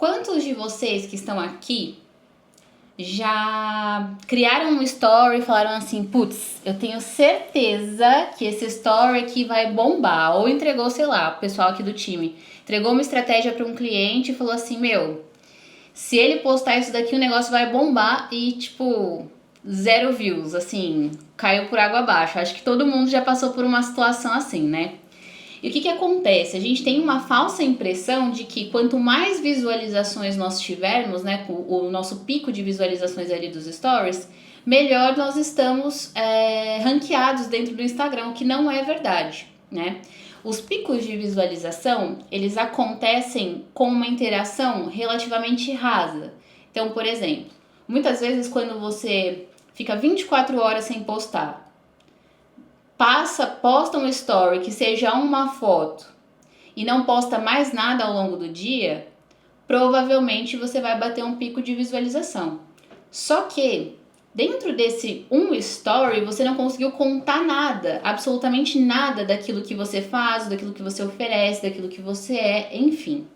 Quantos de vocês que estão aqui já criaram um story e falaram assim, putz, eu tenho certeza que esse story aqui vai bombar? Ou entregou, sei lá, o pessoal aqui do time, entregou uma estratégia para um cliente e falou assim, meu, se ele postar isso daqui o negócio vai bombar e tipo, 0 views, assim, caiu por água abaixo. Acho que todo mundo já passou por uma situação assim, né? E o que acontece? A gente tem uma falsa impressão de que quanto mais visualizações nós tivermos, né, o nosso pico de visualizações ali dos stories, melhor nós estamos ranqueados dentro do Instagram, o que não é verdade, né? Os picos de visualização, eles acontecem com uma interação relativamente rasa. Então, por exemplo, muitas vezes quando você fica 24 horas sem postar, posta um story que seja uma foto e não posta mais nada ao longo do dia, provavelmente você vai bater um pico de visualização. Só que dentro desse um story você não conseguiu contar nada, absolutamente nada daquilo que você faz, daquilo que você oferece, daquilo que você é, enfim.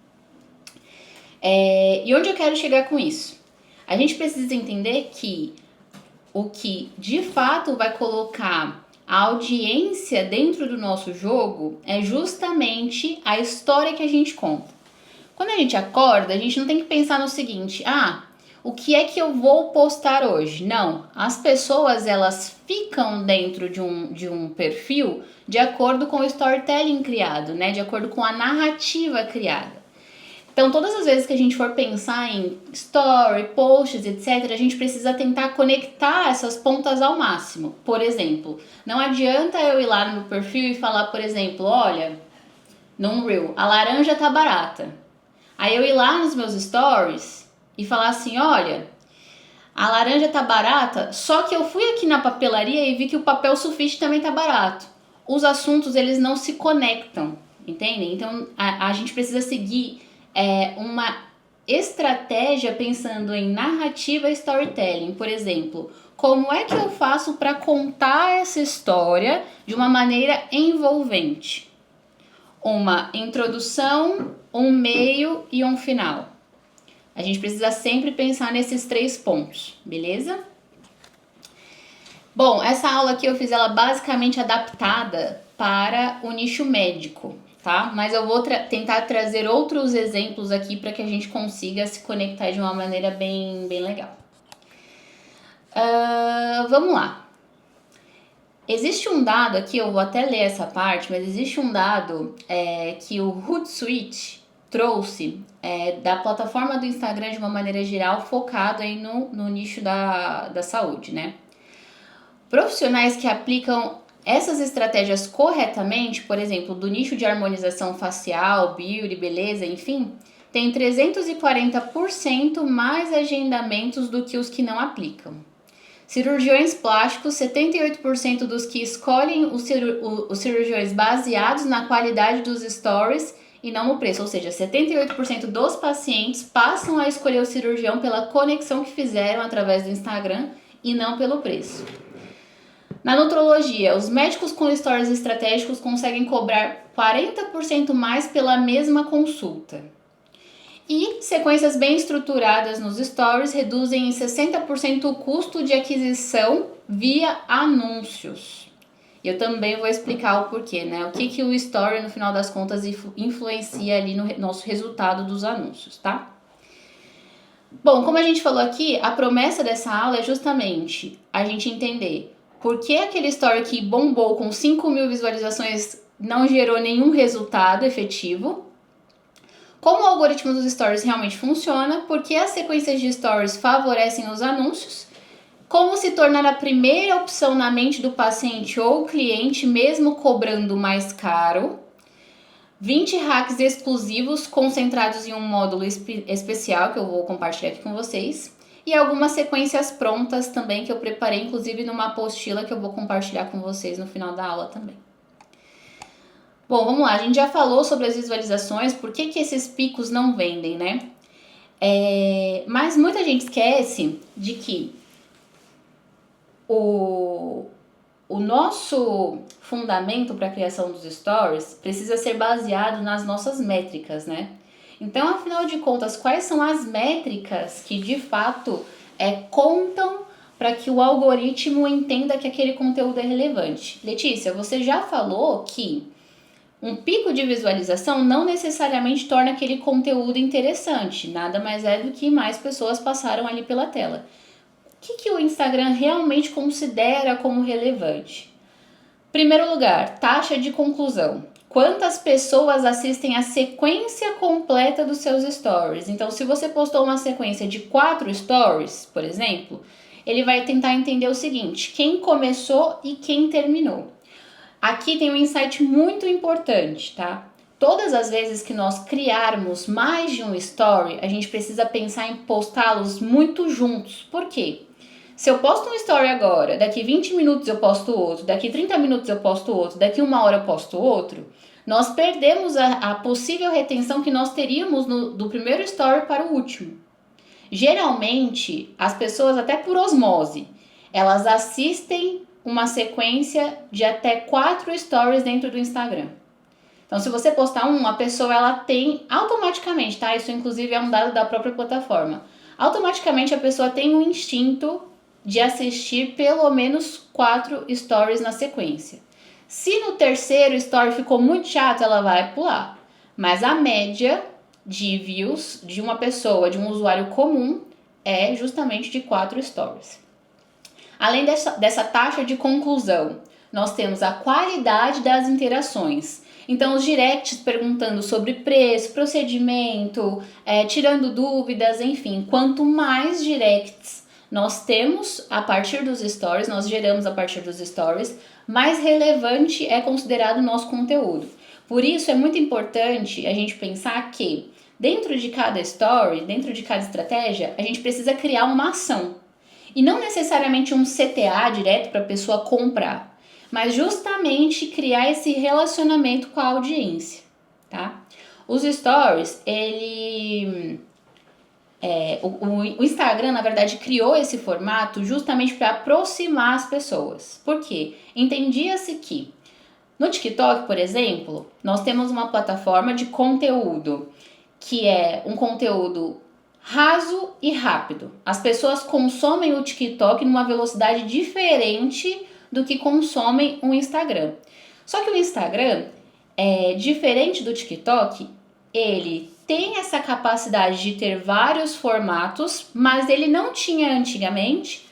E onde eu quero chegar com isso? A gente precisa entender que o que de fato vai colocar a audiência dentro do nosso jogo é justamente a história que a gente conta. Quando a gente acorda, a gente não tem que pensar no seguinte, o que é que eu vou postar hoje? Não, as pessoas elas ficam dentro de um perfil de acordo com o storytelling criado, né? De acordo com a narrativa criada. Então, todas as vezes que a gente for pensar em story, posts, etc., a gente precisa tentar conectar essas pontas ao máximo. Por exemplo, não adianta eu ir lá no meu perfil e falar, por exemplo, olha, num reel, a laranja tá barata. Aí eu ir lá nos meus stories e falar assim, olha, a laranja tá barata, só que eu fui aqui na papelaria e vi que o papel sulfite também tá barato. Os assuntos, eles não se conectam, entendem? Então, a gente precisa seguir uma estratégia pensando em narrativa e storytelling. Por exemplo, como é que eu faço para contar essa história de uma maneira envolvente? Uma introdução, um meio e um final. A gente precisa sempre pensar nesses 3 pontos, beleza? Bom, essa aula aqui eu fiz ela basicamente adaptada para o nicho médico, tá? Mas eu vou tentar trazer outros exemplos aqui para que a gente consiga se conectar de uma maneira bem legal. Vamos lá. Existe um dado aqui, eu vou até ler essa parte, mas existe um dado que o Hootsuite trouxe da plataforma do Instagram de uma maneira geral, focado aí no nicho da saúde, né? Profissionais que aplicam essas estratégias corretamente, por exemplo, do nicho de harmonização facial, beauty, beleza, enfim, tem 340% mais agendamentos do que os que não aplicam. Cirurgiões plásticos, 78% dos que escolhem os cirurgiões baseados na qualidade dos stories e não no preço, ou seja, 78% dos pacientes passam a escolher o cirurgião pela conexão que fizeram através do Instagram e não pelo preço. Na nutrologia, os médicos com stories estratégicos conseguem cobrar 40% mais pela mesma consulta. E sequências bem estruturadas nos stories reduzem em 60% o custo de aquisição via anúncios. E eu também vou explicar o porquê, né? O que o story, no final das contas, influencia ali no nosso resultado dos anúncios, tá? Bom, como a gente falou aqui, a promessa dessa aula é justamente a gente entender por que aquele story que bombou com 5.000 visualizações não gerou nenhum resultado efetivo, como o algoritmo dos stories realmente funciona, por que as sequências de stories favorecem os anúncios, como se tornar a primeira opção na mente do paciente ou cliente, mesmo cobrando mais caro, 20 hacks exclusivos concentrados em um módulo especial que eu vou compartilhar aqui com vocês, e algumas sequências prontas também que eu preparei, inclusive numa apostila que eu vou compartilhar com vocês no final da aula também. Bom, vamos lá, a gente já falou sobre as visualizações, por que esses picos não vendem, né? Mas muita gente esquece de que o nosso fundamento para a criação dos stories precisa ser baseado nas nossas métricas, né? Então, afinal de contas, quais são as métricas que de fato contam para que o algoritmo entenda que aquele conteúdo é relevante? Letícia, você já falou que um pico de visualização não necessariamente torna aquele conteúdo interessante, nada mais é do que mais pessoas passaram ali pela tela. O que o Instagram realmente considera como relevante? Primeiro lugar, taxa de conclusão. Quantas pessoas assistem a sequência completa dos seus stories? Então, se você postou uma sequência de 4 stories, por exemplo, ele vai tentar entender o seguinte: quem começou e quem terminou. Aqui tem um insight muito importante, tá? Todas as vezes que nós criarmos mais de um story, a gente precisa pensar em postá-los muito juntos. Por quê? Se eu posto um story agora, daqui 20 minutos eu posto outro, daqui 30 minutos eu posto outro, daqui 1 hora eu posto outro, nós perdemos a possível retenção que nós teríamos do primeiro story para o último. Geralmente, as pessoas, até por osmose, elas assistem uma sequência de até 4 stories dentro do Instagram. Então, se você postar a pessoa ela tem automaticamente, tá? Isso inclusive é um dado da própria plataforma. Automaticamente a pessoa tem um instinto de assistir pelo menos 4 stories na sequência. Se no terceiro story ficou muito chato, ela vai pular. Mas a média de views de uma pessoa, de um usuário comum, é justamente de 4 stories. Além dessa taxa de conclusão, nós temos a qualidade das interações. Então, os directs perguntando sobre preço, procedimento, tirando dúvidas, enfim. Quanto mais directs nós temos a partir dos stories, nós geramos a partir dos stories, mais relevante é considerado o nosso conteúdo. Por isso, é muito importante a gente pensar que dentro de cada story, dentro de cada estratégia, a gente precisa criar uma ação. E não necessariamente um CTA direto para a pessoa comprar, mas justamente criar esse relacionamento com a audiência, tá? Os stories, o Instagram, na verdade, criou esse formato justamente para aproximar as pessoas. Por quê? Entendia-se que no TikTok, por exemplo, nós temos uma plataforma de conteúdo que é um conteúdo raso e rápido. As pessoas consomem o TikTok numa velocidade diferente do que consomem o Instagram. Só que o Instagram, diferente do TikTok, ele tem essa capacidade de ter vários formatos, mas ele não tinha antigamente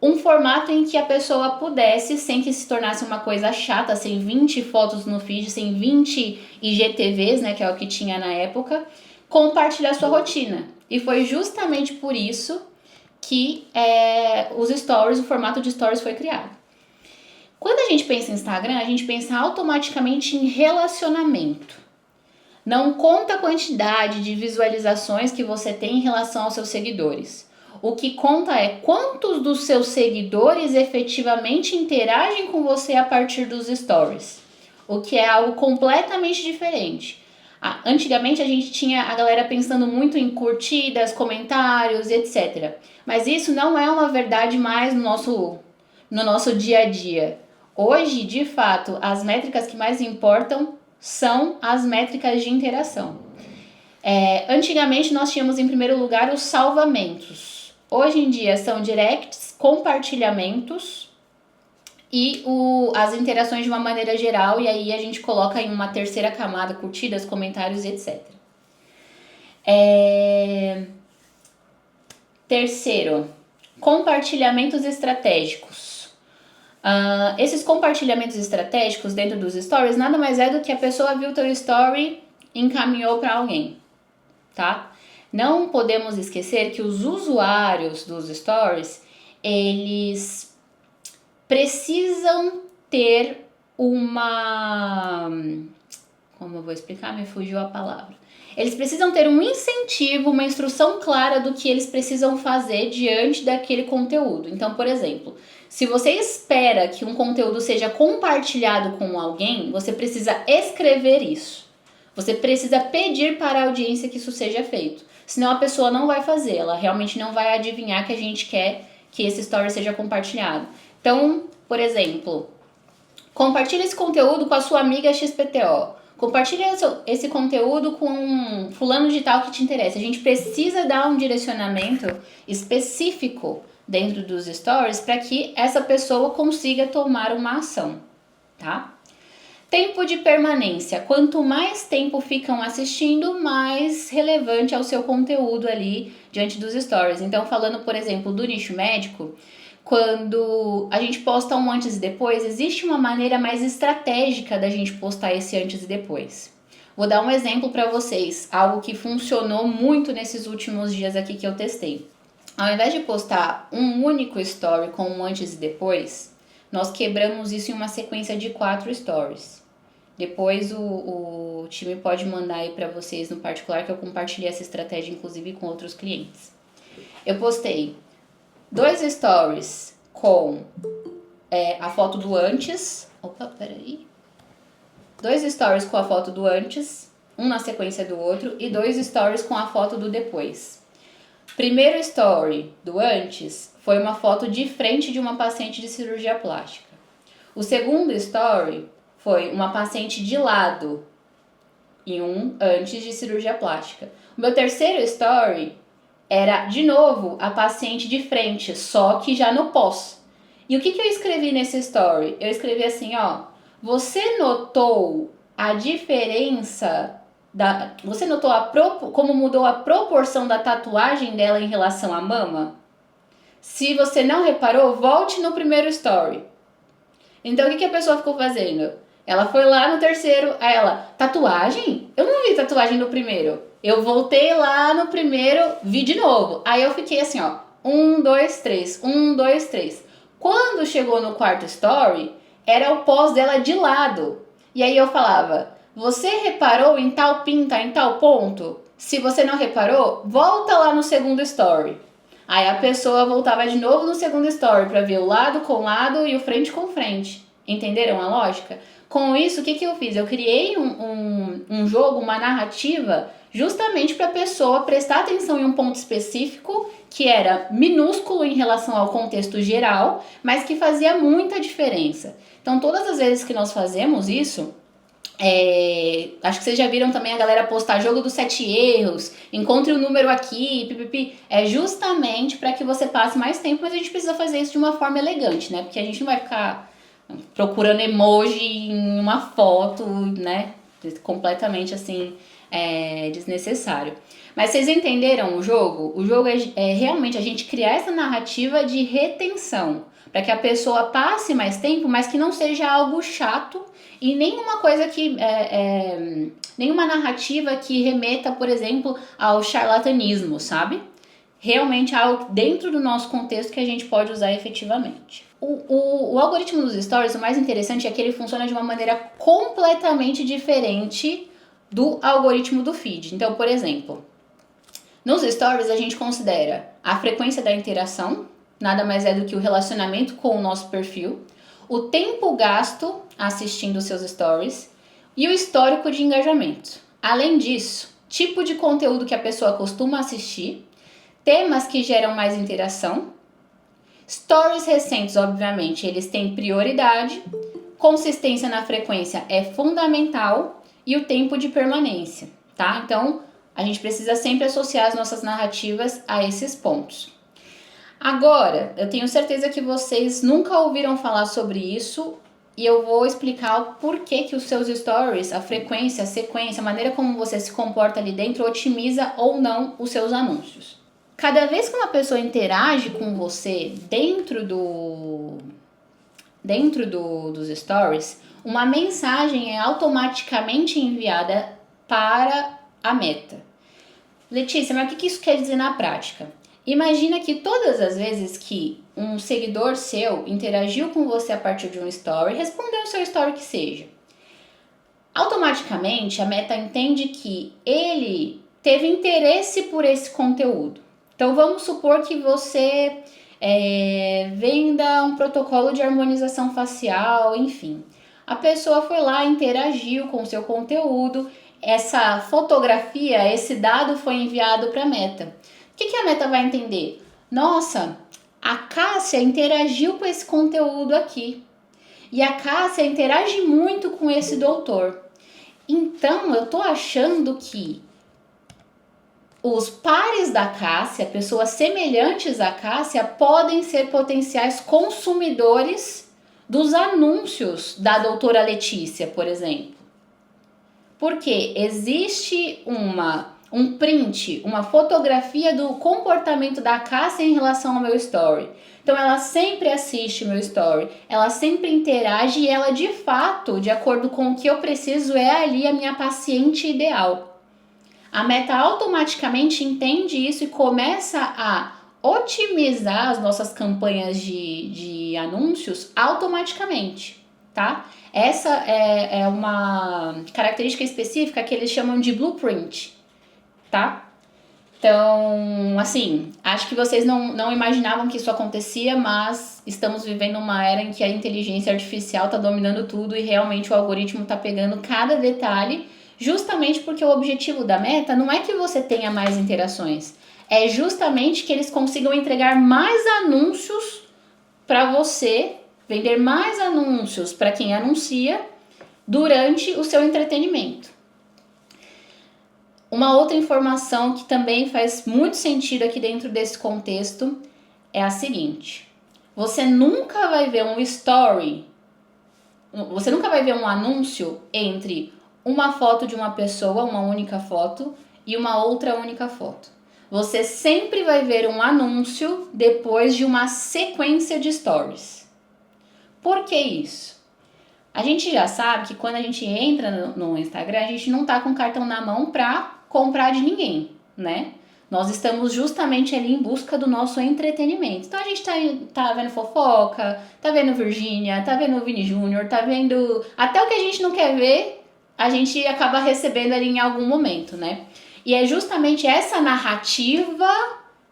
um formato em que a pessoa pudesse, sem que se tornasse uma coisa chata, sem 20 fotos no feed, sem 20 IGTVs, né, que é o que tinha na época, compartilhar sua rotina. E foi justamente por isso que o formato de stories foi criado. Quando a gente pensa em Instagram, a gente pensa automaticamente em relacionamento. Não conta a quantidade de visualizações que você tem em relação aos seus seguidores. O que conta é quantos dos seus seguidores efetivamente interagem com você a partir dos stories. O que é algo completamente diferente. Antigamente a gente tinha a galera pensando muito em curtidas, comentários, etc. Mas isso não é uma verdade mais no nosso dia a dia. Hoje, de fato, as métricas que mais importam são as métricas de interação. Antigamente nós tínhamos em primeiro lugar os salvamentos. Hoje em dia são directs, compartilhamentos e as interações de uma maneira geral, e aí a gente coloca em uma terceira camada curtidas, comentários, etc. Terceiro, compartilhamentos estratégicos. Esses compartilhamentos estratégicos dentro dos stories nada mais é do que a pessoa viu o teu story e encaminhou para alguém, tá? Não podemos esquecer que os usuários dos stories, eles precisam ter uma... Como eu vou explicar? Me fugiu a palavra. Eles precisam ter um incentivo, uma instrução clara do que eles precisam fazer diante daquele conteúdo. Então, por exemplo, se você espera que um conteúdo seja compartilhado com alguém, você precisa escrever isso. Você precisa pedir para a audiência que isso seja feito. Senão a pessoa não vai fazer, ela realmente não vai adivinhar que a gente quer que esse story seja compartilhado. Então, por exemplo, compartilhe esse conteúdo com a sua amiga XPTO. Compartilha esse conteúdo com fulano de tal que te interessa. A gente precisa dar um direcionamento específico dentro dos stories para que essa pessoa consiga tomar uma ação, tá? Tempo de permanência. Quanto mais tempo ficam assistindo, mais relevante é o seu conteúdo ali diante dos stories. Então, falando, por exemplo, do nicho médico, quando a gente posta um antes e depois, existe uma maneira mais estratégica da gente postar esse antes e depois. Vou dar um exemplo para vocês, algo que funcionou muito nesses últimos dias aqui que eu testei. Ao invés de postar um único story com um antes e depois, nós quebramos isso em uma sequência de 4 stories. Depois o time pode mandar aí para vocês no particular, que eu compartilhei essa estratégia inclusive com outros clientes. Eu postei 2 stories com a foto do antes. Opa, peraí. 2 stories com a foto do antes, um na sequência do outro, e 2 stories com a foto do depois. Primeiro story do antes foi uma foto de frente de uma paciente de cirurgia plástica. O segundo story foi uma paciente de lado e um antes de cirurgia plástica. O meu terceiro story era, de novo, a paciente de frente, só que já no pós. E o que eu escrevi nesse story? Eu escrevi assim, ó. Você notou a diferença Você notou como mudou a proporção da tatuagem dela em relação à mama? Se você não reparou, volte no primeiro story. Então, o que a pessoa ficou fazendo? Ela foi lá no terceiro, aí ela, tatuagem? Eu não vi tatuagem no primeiro. Eu voltei lá no primeiro, vi de novo. Aí eu fiquei assim, ó, 1, 2, 3, 1, 2, 3. Quando chegou no quarto story, era o pós dela de lado. E aí eu falava, você reparou em tal pinta, em tal ponto? Se você não reparou, volta lá no segundo story. Aí a pessoa voltava de novo no segundo story para ver o lado com lado e o frente com frente. Entenderam a lógica? Com isso, o que eu fiz? Eu criei um jogo, uma narrativa, justamente para a pessoa prestar atenção em um ponto específico que era minúsculo em relação ao contexto geral, mas que fazia muita diferença. Então, todas as vezes que nós fazemos isso, acho que vocês já viram também a galera postar jogo dos 7 erros, encontre o número aqui, pipipi. É justamente para que você passe mais tempo, mas a gente precisa fazer isso de uma forma elegante, né? Porque a gente não vai ficar procurando emoji em uma foto, né? Completamente assim, desnecessário. Mas vocês entenderam o jogo? O jogo é realmente a gente criar essa narrativa de retenção, para que a pessoa passe mais tempo, mas que não seja algo chato e nenhuma coisa que nenhuma narrativa que remeta, por exemplo, ao charlatanismo, sabe? Realmente algo dentro do nosso contexto que a gente pode usar efetivamente. O algoritmo dos stories, o mais interessante é que ele funciona de uma maneira completamente diferente do algoritmo do feed. Então, por exemplo, nos stories a gente considera a frequência da interação, nada mais é do que o relacionamento com o nosso perfil, o tempo gasto assistindo seus stories e o histórico de engajamento. Além disso, tipo de conteúdo que a pessoa costuma assistir, temas que geram mais interação, stories recentes, obviamente, eles têm prioridade, consistência na frequência é fundamental e o tempo de permanência, tá? Então, a gente precisa sempre associar as nossas narrativas a esses pontos. Agora, eu tenho certeza que vocês nunca ouviram falar sobre isso e eu vou explicar o porquê que os seus stories, a frequência, a sequência, a maneira como você se comporta ali dentro otimiza ou não os seus anúncios. Cada vez que uma pessoa interage com você dentro dos stories, uma mensagem é automaticamente enviada para a meta. Letícia, mas o que isso quer dizer na prática? Imagina que todas as vezes que um seguidor seu interagiu com você a partir de um story, respondeu o seu story que seja, automaticamente a meta entende que ele teve interesse por esse conteúdo. Então vamos supor que você venda um protocolo de harmonização facial, enfim. A pessoa foi lá, interagiu com o seu conteúdo, essa fotografia, esse dado foi enviado para a meta. O que a meta vai entender? Nossa, a Cássia interagiu com esse conteúdo aqui. E a Cássia interage muito com esse doutor. Então, eu tô achando que os pares da Cássia, pessoas semelhantes à Cássia, podem ser potenciais consumidores dos anúncios da doutora Letícia, por exemplo. Porque existe um print, uma fotografia do comportamento da Cássia em relação ao meu story. Então ela sempre assiste meu story, ela sempre interage e ela de fato, de acordo com o que eu preciso, é ali a minha paciente ideal. A Meta automaticamente entende isso e começa a otimizar as nossas campanhas de anúncios automaticamente, tá? Essa é uma característica específica que eles chamam de blueprint, tá? Então, assim, acho que vocês não imaginavam que isso acontecia, mas estamos vivendo uma era em que a inteligência artificial está dominando tudo e realmente o algoritmo está pegando cada detalhe, justamente porque o objetivo da Meta não é que você tenha mais interações, é justamente que eles consigam entregar mais anúncios para você, vender mais anúncios para quem anuncia durante o seu entretenimento. Uma outra informação que também faz muito sentido aqui dentro desse contexto é a seguinte: você nunca vai ver um story, você nunca vai ver um anúncio entre uma foto de uma pessoa, uma única foto, e uma outra única foto. Você sempre vai ver um anúncio depois de uma sequência de stories. Por que isso? A gente já sabe que quando a gente entra no Instagram, a gente não tá com o cartão na mão para comprar de ninguém, né? Nós estamos justamente ali em busca do nosso entretenimento. Então a gente tá vendo fofoca, tá vendo Virgínia, tá vendo Vini Júnior, tá vendo até o que a gente não quer ver, a gente acaba recebendo ali em algum momento, né? E é justamente essa narrativa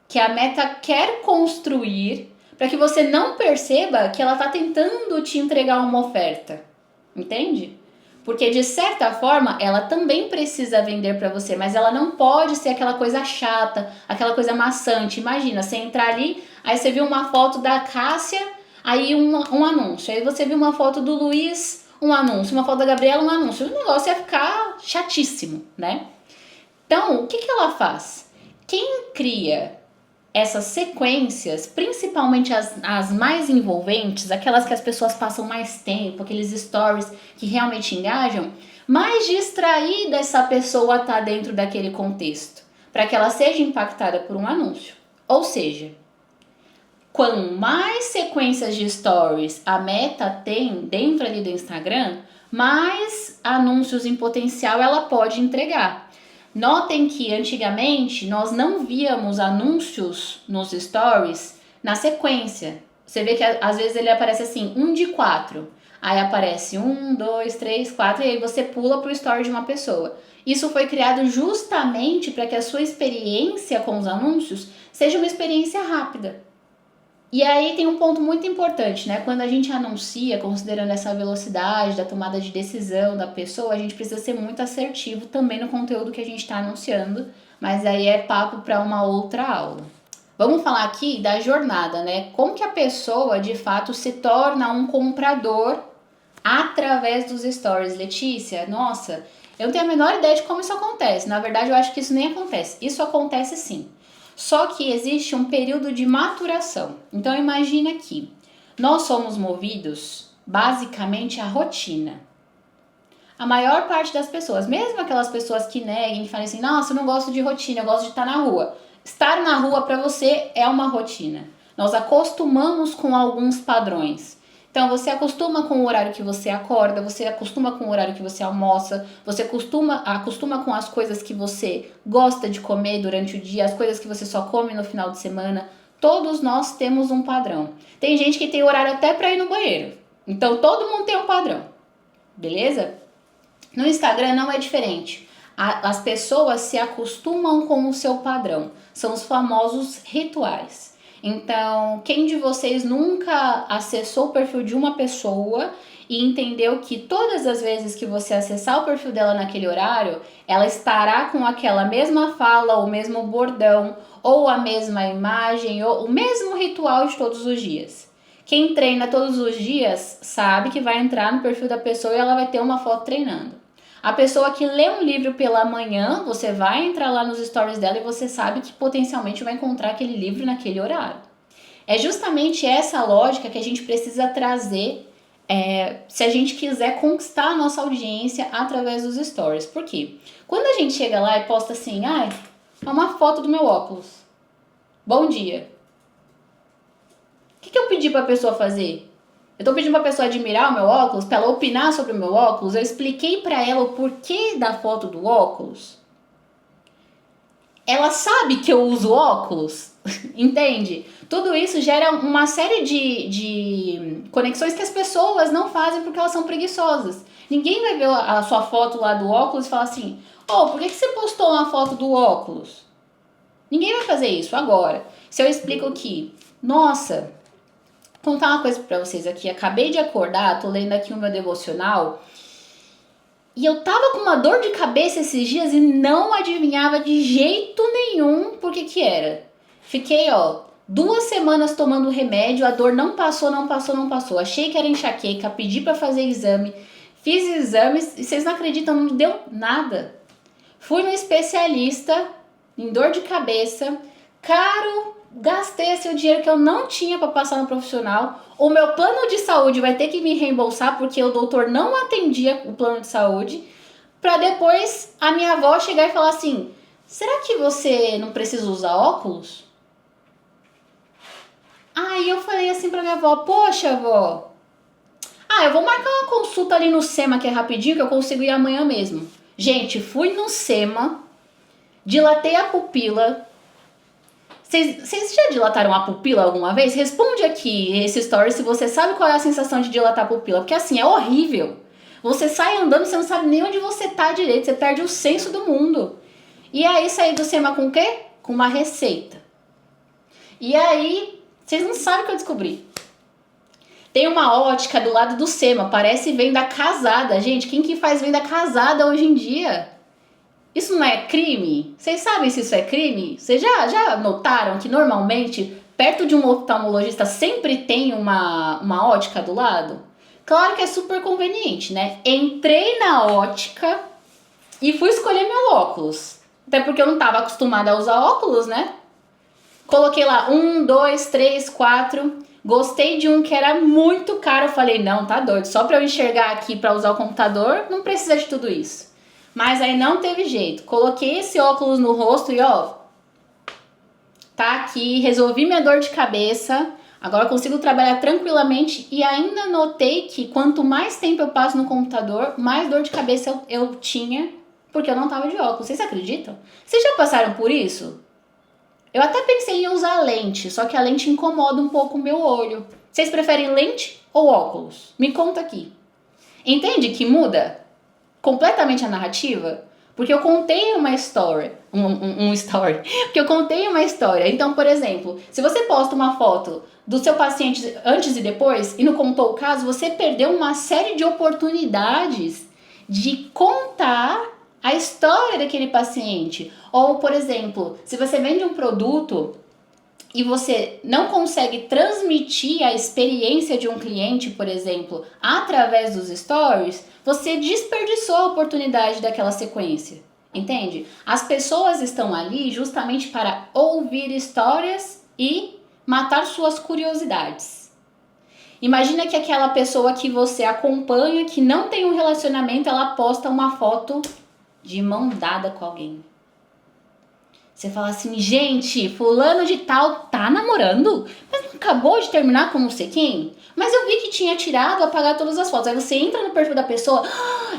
que a Meta quer construir para que você não perceba que ela tá tentando te entregar uma oferta. Entende? Porque de certa forma ela também precisa vender para você, mas ela não pode ser aquela coisa chata, aquela coisa maçante. Imagina, você entrar ali, aí você viu uma foto da Cássia, aí um anúncio. Aí você viu uma foto do Luiz, um anúncio. Uma foto da Gabriela, um anúncio. O negócio ia ficar chatíssimo, né? Então, o que ela faz? Quem cria essas sequências, principalmente as mais envolventes, aquelas que as pessoas passam mais tempo, aqueles stories que realmente engajam, mais distraída essa pessoa tá dentro daquele contexto, para que ela seja impactada por um anúncio. Ou seja, quanto mais sequências de stories a Meta tem dentro ali do Instagram, mais anúncios em potencial ela pode entregar. Notem que antigamente nós não víamos anúncios nos stories na sequência. Você vê que às vezes ele aparece assim, 1 de 4. Aí aparece 1, 2, 3, 4 e aí você pula pro story de uma pessoa. Isso foi criado justamente para que a sua experiência com os anúncios seja uma experiência rápida. E aí tem um ponto muito importante, né? Quando a gente anuncia, considerando essa velocidade da tomada de decisão da pessoa, a gente precisa ser muito assertivo também no conteúdo que a gente está anunciando, mas aí é papo para uma outra aula. Vamos falar aqui da jornada, né? Como que a pessoa, de fato, se torna um comprador através dos stories. Letícia, nossa, eu não tenho a menor ideia de como isso acontece. Na verdade, eu acho que isso nem acontece. Isso acontece sim. Só que existe um período de maturação. Então imagine aqui, nós somos movidos basicamente à rotina. A maior parte das pessoas, mesmo aquelas pessoas que neguem, que falem assim, nossa, eu não gosto de rotina, eu gosto de estar na rua. Estar na rua para você é uma rotina. Nós acostumamos com alguns padrões. Então você acostuma com o horário que você acorda, você acostuma com o horário que você almoça, você acostuma com as coisas que você gosta de comer durante o dia, as coisas que você só come no final de semana. Todos nós temos um padrão. Tem gente que tem horário até para ir no banheiro. Então todo mundo tem um padrão. Beleza? No Instagram não é diferente. As pessoas se acostumam com o seu padrão. São os famosos rituais. Então, quem de vocês nunca acessou o perfil de uma pessoa e entendeu que todas as vezes que você acessar o perfil dela naquele horário, ela estará com aquela mesma fala, o mesmo bordão, ou a mesma imagem, ou o mesmo ritual de todos os dias? Quem treina todos os dias sabe que vai entrar no perfil da pessoa e ela vai ter uma foto treinando. A pessoa que lê um livro pela manhã, você vai entrar lá nos stories dela e você sabe que potencialmente vai encontrar aquele livro naquele horário. É justamente essa lógica que a gente precisa trazer se a gente quiser conquistar a nossa audiência através dos stories. Por quê? Quando a gente chega lá e posta assim, é uma foto do meu óculos. Bom dia. O que eu pedi pra pessoa fazer? Eu tô pedindo pra pessoa admirar o meu óculos, pra ela opinar sobre o meu óculos. Eu expliquei pra ela o porquê da foto do óculos. Ela sabe que eu uso óculos, entende? Tudo isso gera uma série de conexões que as pessoas não fazem porque elas são preguiçosas. Ninguém vai ver a sua foto lá do óculos e falar assim, por que você postou uma foto do óculos? Ninguém vai fazer isso agora. Se eu explico que, nossa, vou contar uma coisa pra vocês aqui. Acabei de acordar, tô lendo aqui o meu devocional. E eu tava com uma dor de cabeça esses dias e não adivinhava de jeito nenhum por que era. Fiquei, 2 semanas tomando remédio, a dor não passou. Achei que era enxaqueca, pedi pra fazer exame. Fiz exames e vocês não acreditam, não deu nada. Fui no especialista em dor de cabeça, caro, gastei esse dinheiro que eu não tinha para passar no profissional. O meu plano de saúde vai ter que me reembolsar porque o doutor não atendia o plano de saúde. Para depois a minha avó chegar e falar assim: será que você não precisa usar óculos? Aí eu falei assim pra minha avó: poxa, avó, eu vou marcar uma consulta ali no SEMA que é rapidinho, que eu consigo ir amanhã mesmo. Gente, fui no SEMA, dilatei a pupila. Vocês já dilataram a pupila alguma vez? Responde aqui esse story se você sabe qual é a sensação de dilatar a pupila. Porque assim, é horrível. Você sai andando, você não sabe nem onde você tá direito. Você perde o senso do mundo. E aí, saí do SEMA com o quê? Com uma receita. E aí, vocês não sabem o que eu descobri. Tem uma ótica do lado do SEMA. Parece venda casada. Gente, quem que faz venda casada hoje em dia? Isso não é crime? Vocês sabem se isso é crime? Vocês já notaram que normalmente perto de um oftalmologista sempre tem uma ótica do lado? Claro que é super conveniente, né? Entrei na ótica e fui escolher meu óculos. Até porque eu não estava acostumada a usar óculos, né? Coloquei lá 1, 2, 3, 4. Gostei de um que era muito caro. Eu falei, não, tá doido. Só para eu enxergar aqui para usar o computador, não precisa de tudo isso. Mas aí não teve jeito. Coloquei esse óculos no rosto e tá aqui, resolvi minha dor de cabeça. Agora eu consigo trabalhar tranquilamente e ainda notei que quanto mais tempo eu passo no computador, mais dor de cabeça eu tinha, porque eu não tava de óculos. Vocês acreditam? Vocês já passaram por isso? Eu até pensei em usar lente, só que a lente incomoda um pouco o meu olho. Vocês preferem lente ou óculos? Me conta aqui. Entende que muda completamente a narrativa? Porque eu contei uma story. Story. Porque eu contei uma história. Então, por exemplo, se você posta uma foto do seu paciente antes e depois e não contou o caso, você perdeu uma série de oportunidades de contar a história daquele paciente. Ou, por exemplo, se você vende um produto e você não consegue transmitir a experiência de um cliente, por exemplo, através dos stories, você desperdiçou a oportunidade daquela sequência, entende? As pessoas estão ali justamente para ouvir histórias e matar suas curiosidades. Imagina que aquela pessoa que você acompanha, que não tem um relacionamento, ela posta uma foto de mão dada com alguém. Você fala assim, gente, fulano de tal tá namorando, mas não acabou de terminar com não sei quem? Mas eu vi que tinha tirado, apagado todas as fotos. Aí você entra no perfil da pessoa,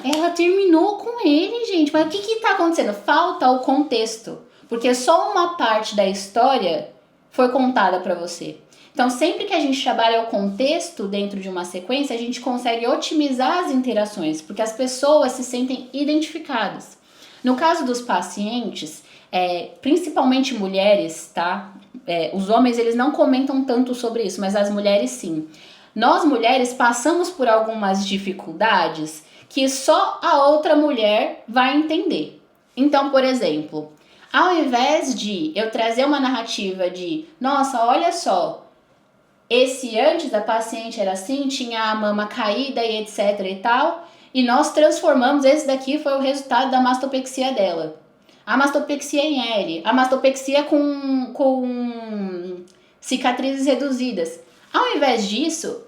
ela terminou com ele, gente. Mas o que tá acontecendo? Falta o contexto, porque só uma parte da história foi contada pra você. Então, sempre que a gente trabalha o contexto dentro de uma sequência, a gente consegue otimizar as interações, porque as pessoas se sentem identificadas. No caso dos pacientes, principalmente mulheres, tá? Os homens, eles não comentam tanto sobre isso, mas as mulheres sim. Nós mulheres passamos por algumas dificuldades que só a outra mulher vai entender. Então, por exemplo, ao invés de eu trazer uma narrativa de, nossa, olha só, esse antes da paciente era assim, tinha a mama caída e etc e tal, E nós transformamos, esse daqui foi o resultado da mastopexia dela. A mastopexia em L, a mastopexia com cicatrizes reduzidas. Ao invés disso,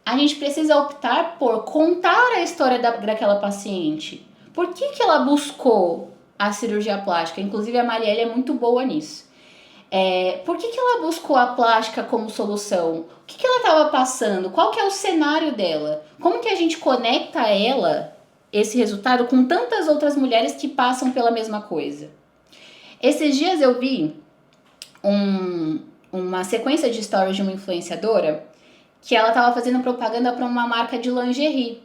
a gente precisa optar por contar a história daquela paciente. Por que ela buscou a cirurgia plástica? Inclusive a Marielle é muito boa nisso. Por que ela buscou a plástica como solução? O que ela estava passando? Qual que é o cenário dela? Como que a gente conecta ela, esse resultado, com tantas outras mulheres que passam pela mesma coisa? Esses dias eu vi uma sequência de stories de uma influenciadora que ela estava fazendo propaganda para uma marca de lingerie.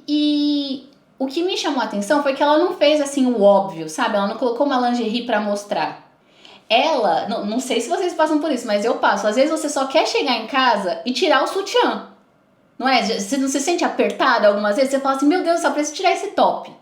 E o que me chamou a atenção foi que ela não fez assim o óbvio, sabe? Ela não colocou uma lingerie para mostrar. Ela, não sei se vocês passam por isso, mas eu passo. Às vezes você só quer chegar em casa e tirar o sutiã. Não é? Você não se sente apertada algumas vezes? Você fala assim, meu Deus, só preciso tirar esse top.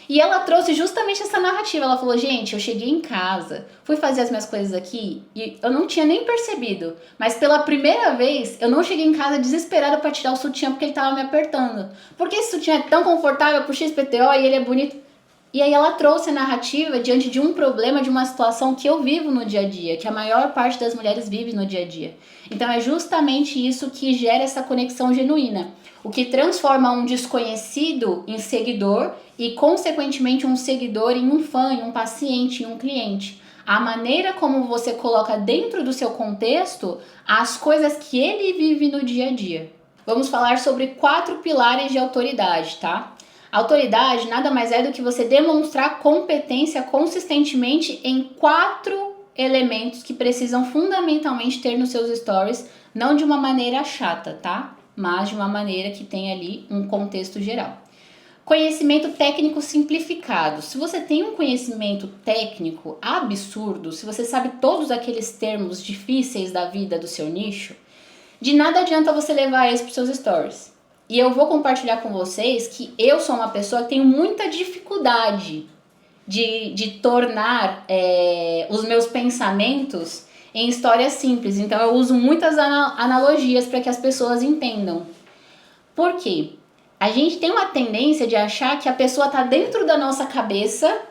E ela trouxe justamente essa narrativa. Ela falou, gente, eu cheguei em casa, fui fazer as minhas coisas aqui e eu não tinha nem percebido. Mas pela primeira vez, eu não cheguei em casa desesperada pra tirar o sutiã porque ele tava me apertando. Porque esse sutiã é tão confortável pro XPTO e ele é bonito. E aí ela trouxe a narrativa diante de um problema, de uma situação que eu vivo no dia a dia, que a maior parte das mulheres vive no dia a dia. Então é justamente isso que gera essa conexão genuína. O que transforma um desconhecido em seguidor e, consequentemente, um seguidor em um fã, em um paciente, em um cliente. A maneira como você coloca dentro do seu contexto as coisas que ele vive no dia a dia. Vamos falar sobre 4 pilares de autoridade, tá? Autoridade nada mais é do que você demonstrar competência consistentemente em 4 elementos que precisam fundamentalmente ter nos seus stories, não de uma maneira chata, tá? Mas de uma maneira que tem ali um contexto geral. Conhecimento técnico simplificado. Se você tem um conhecimento técnico absurdo, se você sabe todos aqueles termos difíceis da vida do seu nicho, de nada adianta você levar isso para os seus stories. E eu vou compartilhar com vocês que eu sou uma pessoa que tenho muita dificuldade de tornar os meus pensamentos em histórias simples. Então eu uso muitas analogias para que as pessoas entendam. Por quê? A gente tem uma tendência de achar que a pessoa está dentro da nossa cabeça,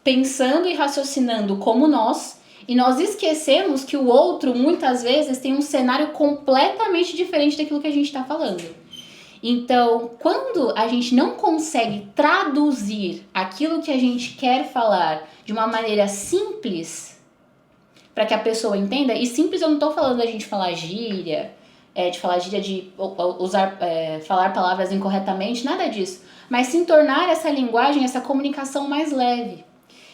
pensando e raciocinando como nós, e nós esquecemos que o outro, muitas vezes, tem um cenário completamente diferente daquilo que a gente está falando. Então, quando a gente não consegue traduzir aquilo que a gente quer falar de uma maneira simples, para que a pessoa entenda, e simples eu não estou falando da gente falar gíria, de falar gíria, de usar, falar palavras incorretamente, nada disso, mas sim tornar essa linguagem, essa comunicação mais leve.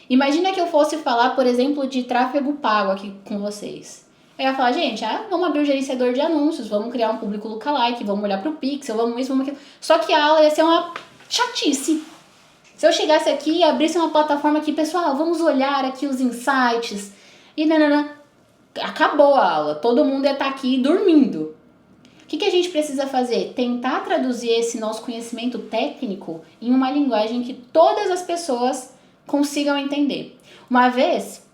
Imagina que eu fosse falar, por exemplo, de tráfego pago aqui com vocês. Eu ia falar, gente, vamos abrir o gerenciador de anúncios, vamos criar um público lookalike, vamos olhar pro Pixel, vamos isso, vamos aquilo. Só que a aula ia ser uma chatice. Se eu chegasse aqui e abrisse uma plataforma aqui, pessoal, vamos olhar aqui os insights, e nanana, acabou a aula, todo mundo ia estar aqui dormindo. O que a gente precisa fazer? Tentar traduzir esse nosso conhecimento técnico em uma linguagem que todas as pessoas consigam entender. Uma vez,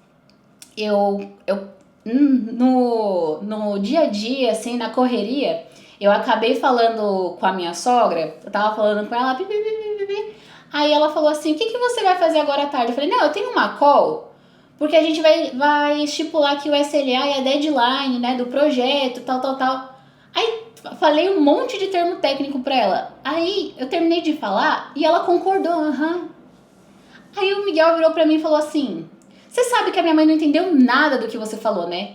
no dia a dia, assim, na correria, eu acabei falando com a minha sogra, eu tava falando com ela, aí ela falou assim, o que você vai fazer agora à tarde? Eu falei, não, eu tenho uma call, porque a gente vai estipular aqui o SLA e a deadline, né, do projeto, tal. Aí falei um monte de termo técnico pra ela. Aí eu terminei de falar e ela concordou, aham. Aí o Miguel virou pra mim e falou assim, você sabe que a minha mãe não entendeu nada do que você falou, né?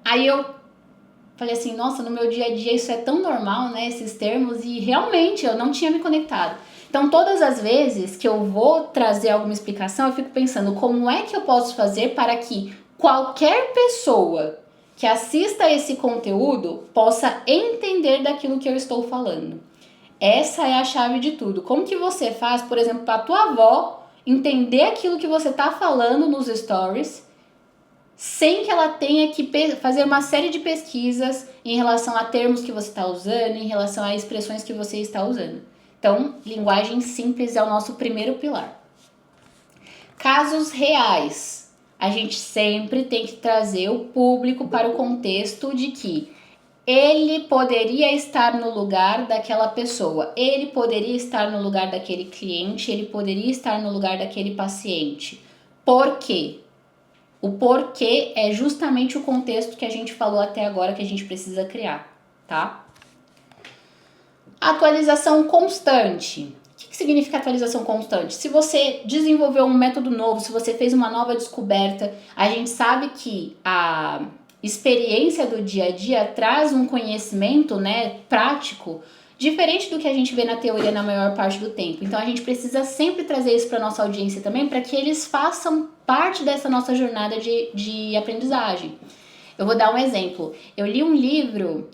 Aí eu falei assim, nossa, no meu dia a dia isso é tão normal, né, esses termos, e realmente eu não tinha me conectado. Então todas as vezes que eu vou trazer alguma explicação, eu fico pensando como é que eu posso fazer para que qualquer pessoa que assista a esse conteúdo possa entender daquilo que eu estou falando. Essa é a chave de tudo. Como que você faz, por exemplo, para a tua avó entender aquilo que você está falando nos stories, sem que ela tenha que fazer uma série de pesquisas em relação a termos que você está usando, em relação a expressões que você está usando. Então, linguagem simples é o nosso primeiro pilar. Casos reais. A gente sempre tem que trazer o público para o contexto de que Ele poderia estar no lugar daquela pessoa, ele poderia estar no lugar daquele cliente, ele poderia estar no lugar daquele paciente. Por quê? O porquê é justamente o contexto que a gente falou até agora que a gente precisa criar, tá? Atualização constante. O que significa atualização constante? Se você desenvolveu um método novo, se você fez uma nova descoberta, a gente sabe que a experiência do dia a dia traz um conhecimento, né, prático, diferente do que a gente vê na teoria na maior parte do tempo. Então a gente precisa sempre trazer isso para nossa audiência também, para que eles façam parte dessa nossa jornada de aprendizagem. Eu vou dar um exemplo. Eu li um livro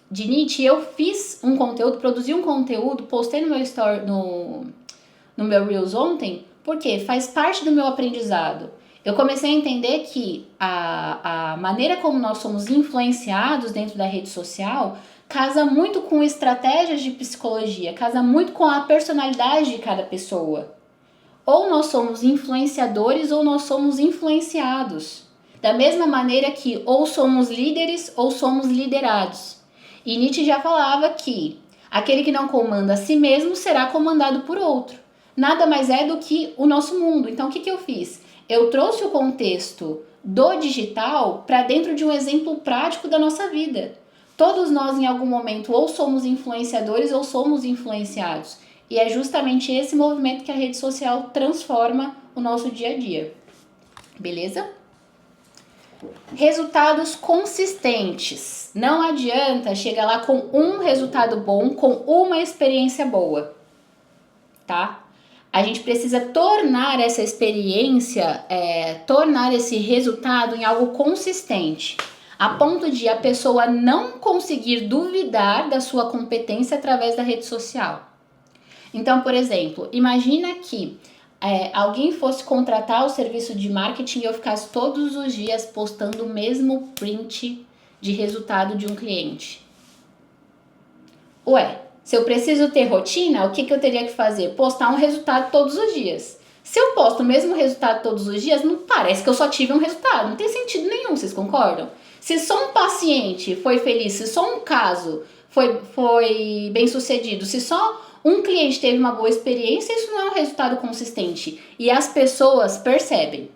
de Nietzsche, eu fiz um conteúdo, produzi um conteúdo, postei no meu story, no meu Reels ontem, porque faz parte do meu aprendizado. Eu comecei a entender que a maneira como nós somos influenciados dentro da rede social casa muito com estratégias de psicologia, casa muito com a personalidade de cada pessoa. Ou nós somos influenciadores ou nós somos influenciados. Da mesma maneira que ou somos líderes ou somos liderados. E Nietzsche já falava que aquele que não comanda a si mesmo será comandado por outro. Nada mais é do que o nosso mundo. Então o que eu fiz? Eu trouxe o contexto do digital para dentro de um exemplo prático da nossa vida. Todos nós em algum momento ou somos influenciadores ou somos influenciados. E é justamente esse movimento que a rede social transforma o nosso dia a dia. Beleza? Resultados consistentes. Não adianta chegar lá com um resultado bom, com uma experiência boa, tá? A gente precisa tornar essa experiência, tornar esse resultado em algo consistente, a ponto de a pessoa não conseguir duvidar da sua competência através da rede social. Então, por exemplo, imagina que alguém fosse contratar o serviço de marketing e eu ficasse todos os dias postando o mesmo print de resultado de um cliente. Ué, se eu preciso ter rotina, o que eu teria que fazer? Postar um resultado todos os dias. Se eu posto o mesmo resultado todos os dias, não parece que eu só tive um resultado. Não tem sentido nenhum, vocês concordam? Se só um paciente foi feliz, se só um caso foi bem sucedido, se só um cliente teve uma boa experiência, isso não é um resultado consistente. E as pessoas percebem.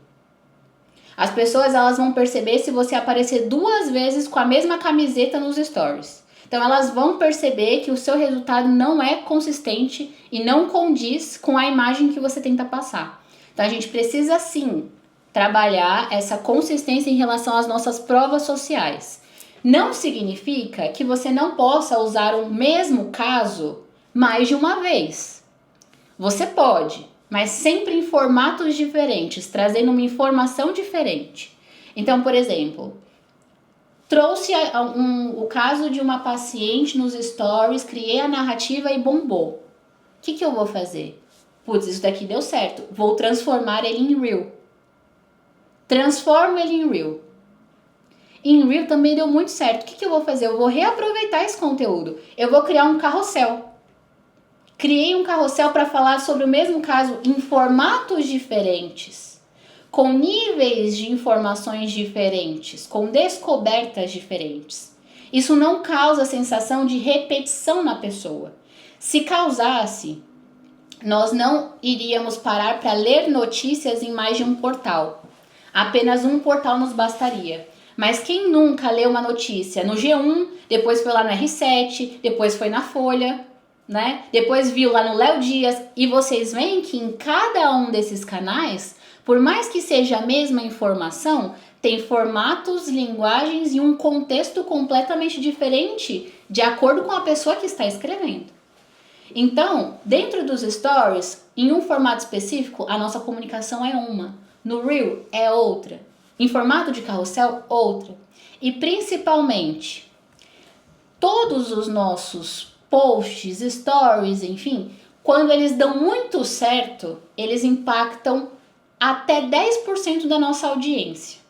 As pessoas elas vão perceber se você aparecer 2 vezes com a mesma camiseta nos stories. Então elas vão perceber que o seu resultado não é consistente e não condiz com a imagem que você tenta passar. Então a gente precisa sim trabalhar essa consistência em relação às nossas provas sociais. Não significa que você não possa usar o mesmo caso mais de uma vez. Você pode, mas sempre em formatos diferentes, trazendo uma informação diferente. Então, por exemplo, trouxe o caso de uma paciente nos stories, criei a narrativa e bombou. O que eu vou fazer? Putz, isso daqui deu certo. Vou transformar ele em Reel. Transformo ele em Reel. Em Reel também deu muito certo. O que eu vou fazer? Eu vou reaproveitar esse conteúdo. Eu vou criar um carrossel. Criei um carrossel para falar sobre o mesmo caso em formatos diferentes, com níveis de informações diferentes, com descobertas diferentes. Isso não causa sensação de repetição na pessoa. Se causasse, nós não iríamos parar para ler notícias em mais de um portal. Apenas um portal nos bastaria. Mas quem nunca leu uma notícia no G1, depois foi lá no R7, depois foi na Folha, né? Depois viu lá no Léo Dias, e vocês veem que em cada um desses canais, por mais que seja a mesma informação, tem formatos, linguagens e um contexto completamente diferente de acordo com a pessoa que está escrevendo. Então, dentro dos stories, em um formato específico, a nossa comunicação é uma. No Reel é outra. Em formato de carrossel, outra. E principalmente, todos os nossos posts, stories, enfim, quando eles dão muito certo, eles impactam até 10% da nossa audiência.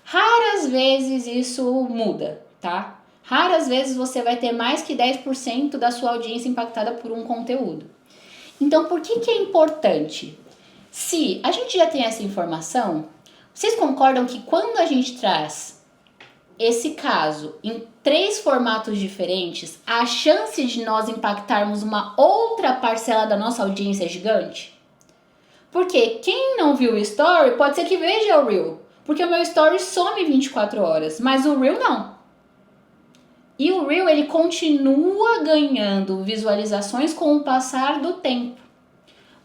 Raras vezes isso muda, tá? Raras vezes você vai ter mais que 10% da sua audiência impactada por um conteúdo. Então, por que é importante? Se a gente já tem essa informação, vocês concordam que quando a gente traz esse caso em 3 formatos diferentes, a chance de nós impactarmos uma outra parcela da nossa audiência é gigante? Porque quem não viu o story pode ser que veja o Reel, porque o meu story some 24 horas, mas o Reel não. E o Reel ele continua ganhando visualizações com o passar do tempo.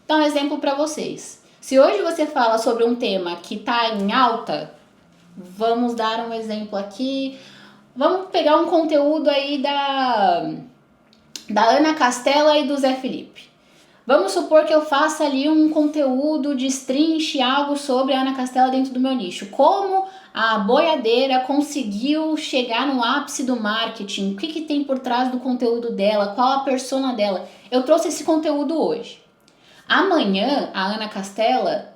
Então, um exemplo para vocês. Se hoje você fala sobre um tema que está em alta, vamos dar um exemplo aqui. Vamos pegar um conteúdo aí da Ana Castela e do Zé Felipe. Vamos supor que eu faça ali um conteúdo de destrinche algo sobre a Ana Castela dentro do meu nicho. Como a boiadeira conseguiu chegar no ápice do marketing, o que tem por trás do conteúdo dela, qual a persona dela. Eu trouxe esse conteúdo hoje. Amanhã, a Ana Castela,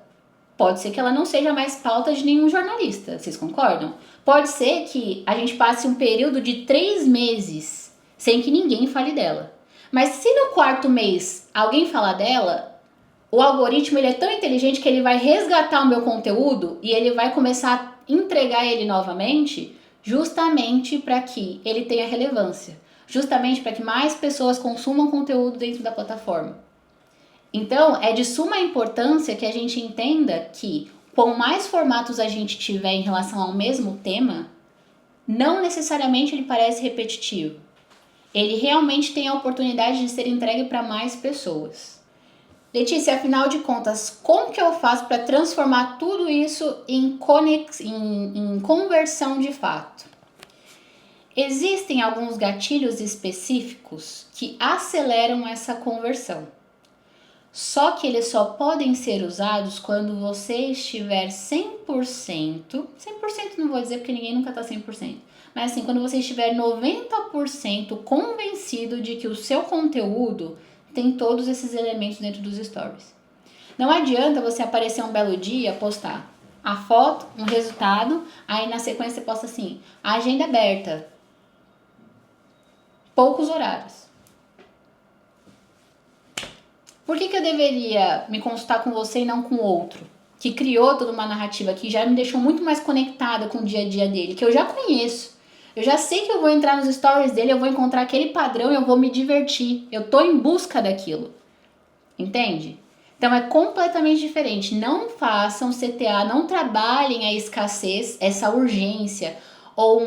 pode ser que ela não seja mais pauta de nenhum jornalista, vocês concordam? Pode ser que a gente passe um período de 3 meses sem que ninguém fale dela. Mas se no 4º mês alguém falar dela, o algoritmo ele é tão inteligente que ele vai resgatar o meu conteúdo e ele vai começar a entregar ele novamente, justamente para que ele tenha relevância, justamente para que mais pessoas consumam conteúdo dentro da plataforma. Então, é de suma importância que a gente entenda que, quanto mais formatos a gente tiver em relação ao mesmo tema, não necessariamente ele parece repetitivo. Ele realmente tem a oportunidade de ser entregue para mais pessoas. Letícia, afinal de contas, como que eu faço para transformar tudo isso em conversão de fato? Existem alguns gatilhos específicos que aceleram essa conversão. Só que eles só podem ser usados quando você estiver 100% não vou dizer porque ninguém nunca está 100%, mas assim, quando você estiver 90% convencido de que o seu conteúdo tem todos esses elementos dentro dos stories. Não adianta você aparecer um belo dia, postar a foto, um resultado, aí na sequência você posta assim, a agenda aberta, poucos horários. Por que eu deveria me consultar com você e não com outro? Que criou toda uma narrativa que já me deixou muito mais conectada com o dia a dia dele, que eu já conheço. Eu já sei que eu vou entrar nos stories dele, eu vou encontrar aquele padrão e eu vou me divertir. Eu tô em busca daquilo. Entende? Então é completamente diferente. Não façam CTA, não trabalhem a escassez, essa urgência, ou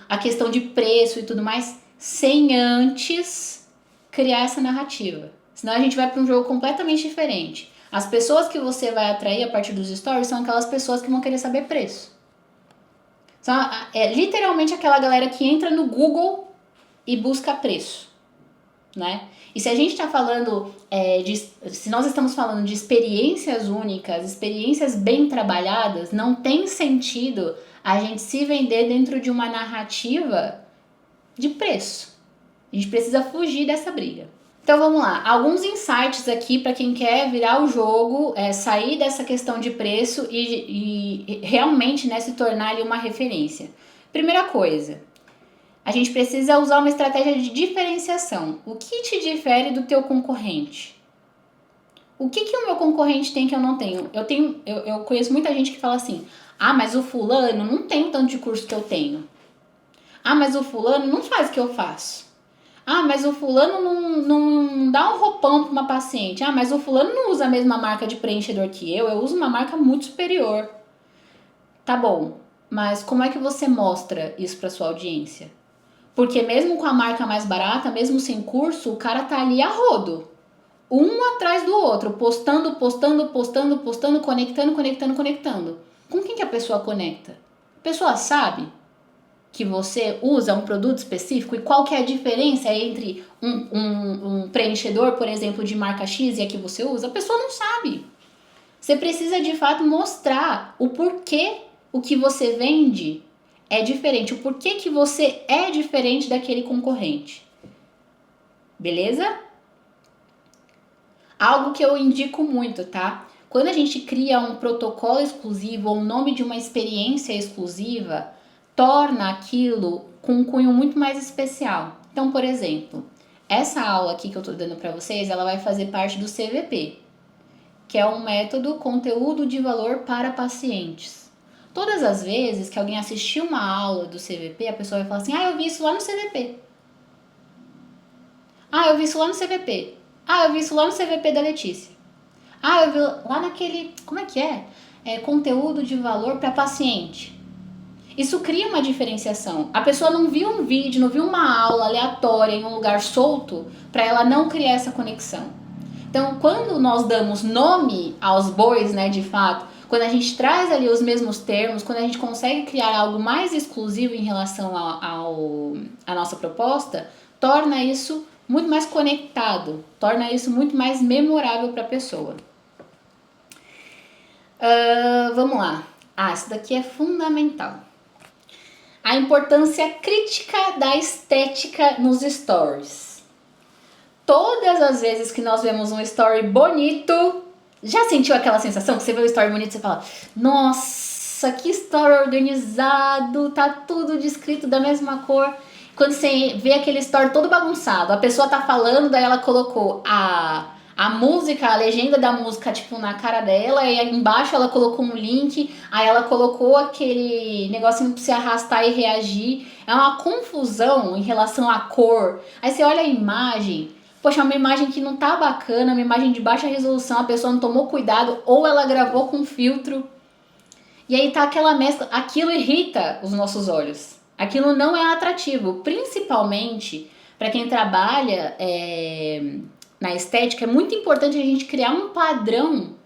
a questão de preço e tudo mais, sem antes criar essa narrativa. Senão a gente vai para um jogo completamente diferente. As pessoas que você vai atrair a partir dos stories são aquelas pessoas que vão querer saber preço. É literalmente aquela galera que entra no Google e busca preço, né? E se a gente está falando, se nós estamos falando de experiências únicas, experiências bem trabalhadas, não tem sentido a gente se vender dentro de uma narrativa de preço. A gente precisa fugir dessa briga. Então vamos lá, alguns insights aqui para quem quer virar o jogo, sair dessa questão de preço e realmente, né, se tornar ali uma referência. Primeira coisa, a gente precisa usar uma estratégia de diferenciação. O que te difere do teu concorrente? O que o meu concorrente tem que eu não tenho? Eu conheço muita gente que fala assim, mas o fulano não tem o tanto de curso que eu tenho. Mas o fulano não faz o que eu faço. Mas o fulano não dá um roupão para uma paciente. Mas o fulano não usa a mesma marca de preenchedor que eu uso uma marca muito superior. Tá bom, mas como é que você mostra isso para sua audiência? Porque mesmo com a marca mais barata, mesmo sem curso, o cara tá ali a rodo. Um atrás do outro, postando, conectando. Com quem que a pessoa conecta? A pessoa sabe que você usa um produto específico e qual que é a diferença entre um preenchedor, por exemplo, de marca X e a que você usa? A pessoa não sabe. Você precisa de fato mostrar o porquê o que você vende é diferente, o porquê que você é diferente daquele concorrente. Beleza? Algo que eu indico muito, tá? Quando a gente cria um protocolo exclusivo ou o nome de uma experiência exclusiva, torna aquilo com um cunho muito mais especial. Então, por exemplo, essa aula aqui que eu estou dando para vocês, ela vai fazer parte do CVP, que é um método conteúdo de valor para pacientes. Todas as vezes que alguém assistiu uma aula do CVP, a pessoa vai falar assim, eu vi isso lá no CVP. Eu vi isso lá no CVP. Eu vi isso lá no CVP da Letícia. Eu vi lá naquele, como é que é? Conteúdo de valor para paciente. Isso cria uma diferenciação. A pessoa não viu um vídeo, não viu uma aula aleatória em um lugar solto para ela não criar essa conexão. Então, quando nós damos nome aos bois, né, de fato, quando a gente traz ali os mesmos termos, quando a gente consegue criar algo mais exclusivo em relação à nossa proposta, torna isso muito mais conectado, torna isso muito mais memorável para a pessoa. Vamos lá. Isso daqui é fundamental. A importância crítica da estética nos stories. Todas as vezes que nós vemos um story bonito, já sentiu aquela sensação que você vê um story bonito e você fala, nossa, que story organizado, tá tudo descrito da mesma cor. Quando você vê aquele story todo bagunçado, a pessoa tá falando, daí ela colocou a música, a legenda da música, tipo, na cara dela, e aí embaixo ela colocou um link, aí ela colocou aquele negocinho pra você arrastar e reagir. É uma confusão em relação à cor. Aí você olha a imagem, poxa, é uma imagem que não tá bacana, uma imagem de baixa resolução, a pessoa não tomou cuidado, ou ela gravou com filtro. E aí tá aquela mescla, aquilo irrita os nossos olhos. Aquilo não é atrativo, principalmente para quem trabalha na estética. É muito importante a gente criar um padrão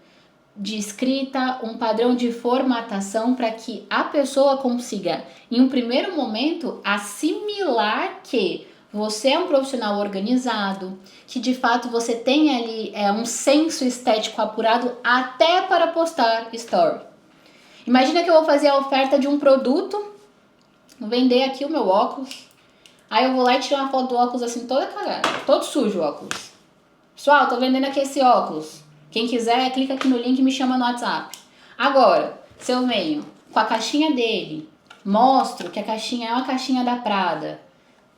de escrita, um padrão de formatação para que a pessoa consiga, em um primeiro momento, assimilar que você é um profissional organizado, que de fato você tem ali um senso estético apurado até para postar story. Imagina que eu vou fazer a oferta de um produto, vou vender aqui o meu óculos, aí eu vou lá e tiro uma foto do óculos assim toda cagada, todo sujo o óculos. Pessoal, tô vendendo aqui esse óculos. Quem quiser, clica aqui no link e me chama no WhatsApp. Agora, se eu venho com a caixinha dele, mostro que a caixinha é uma caixinha da Prada,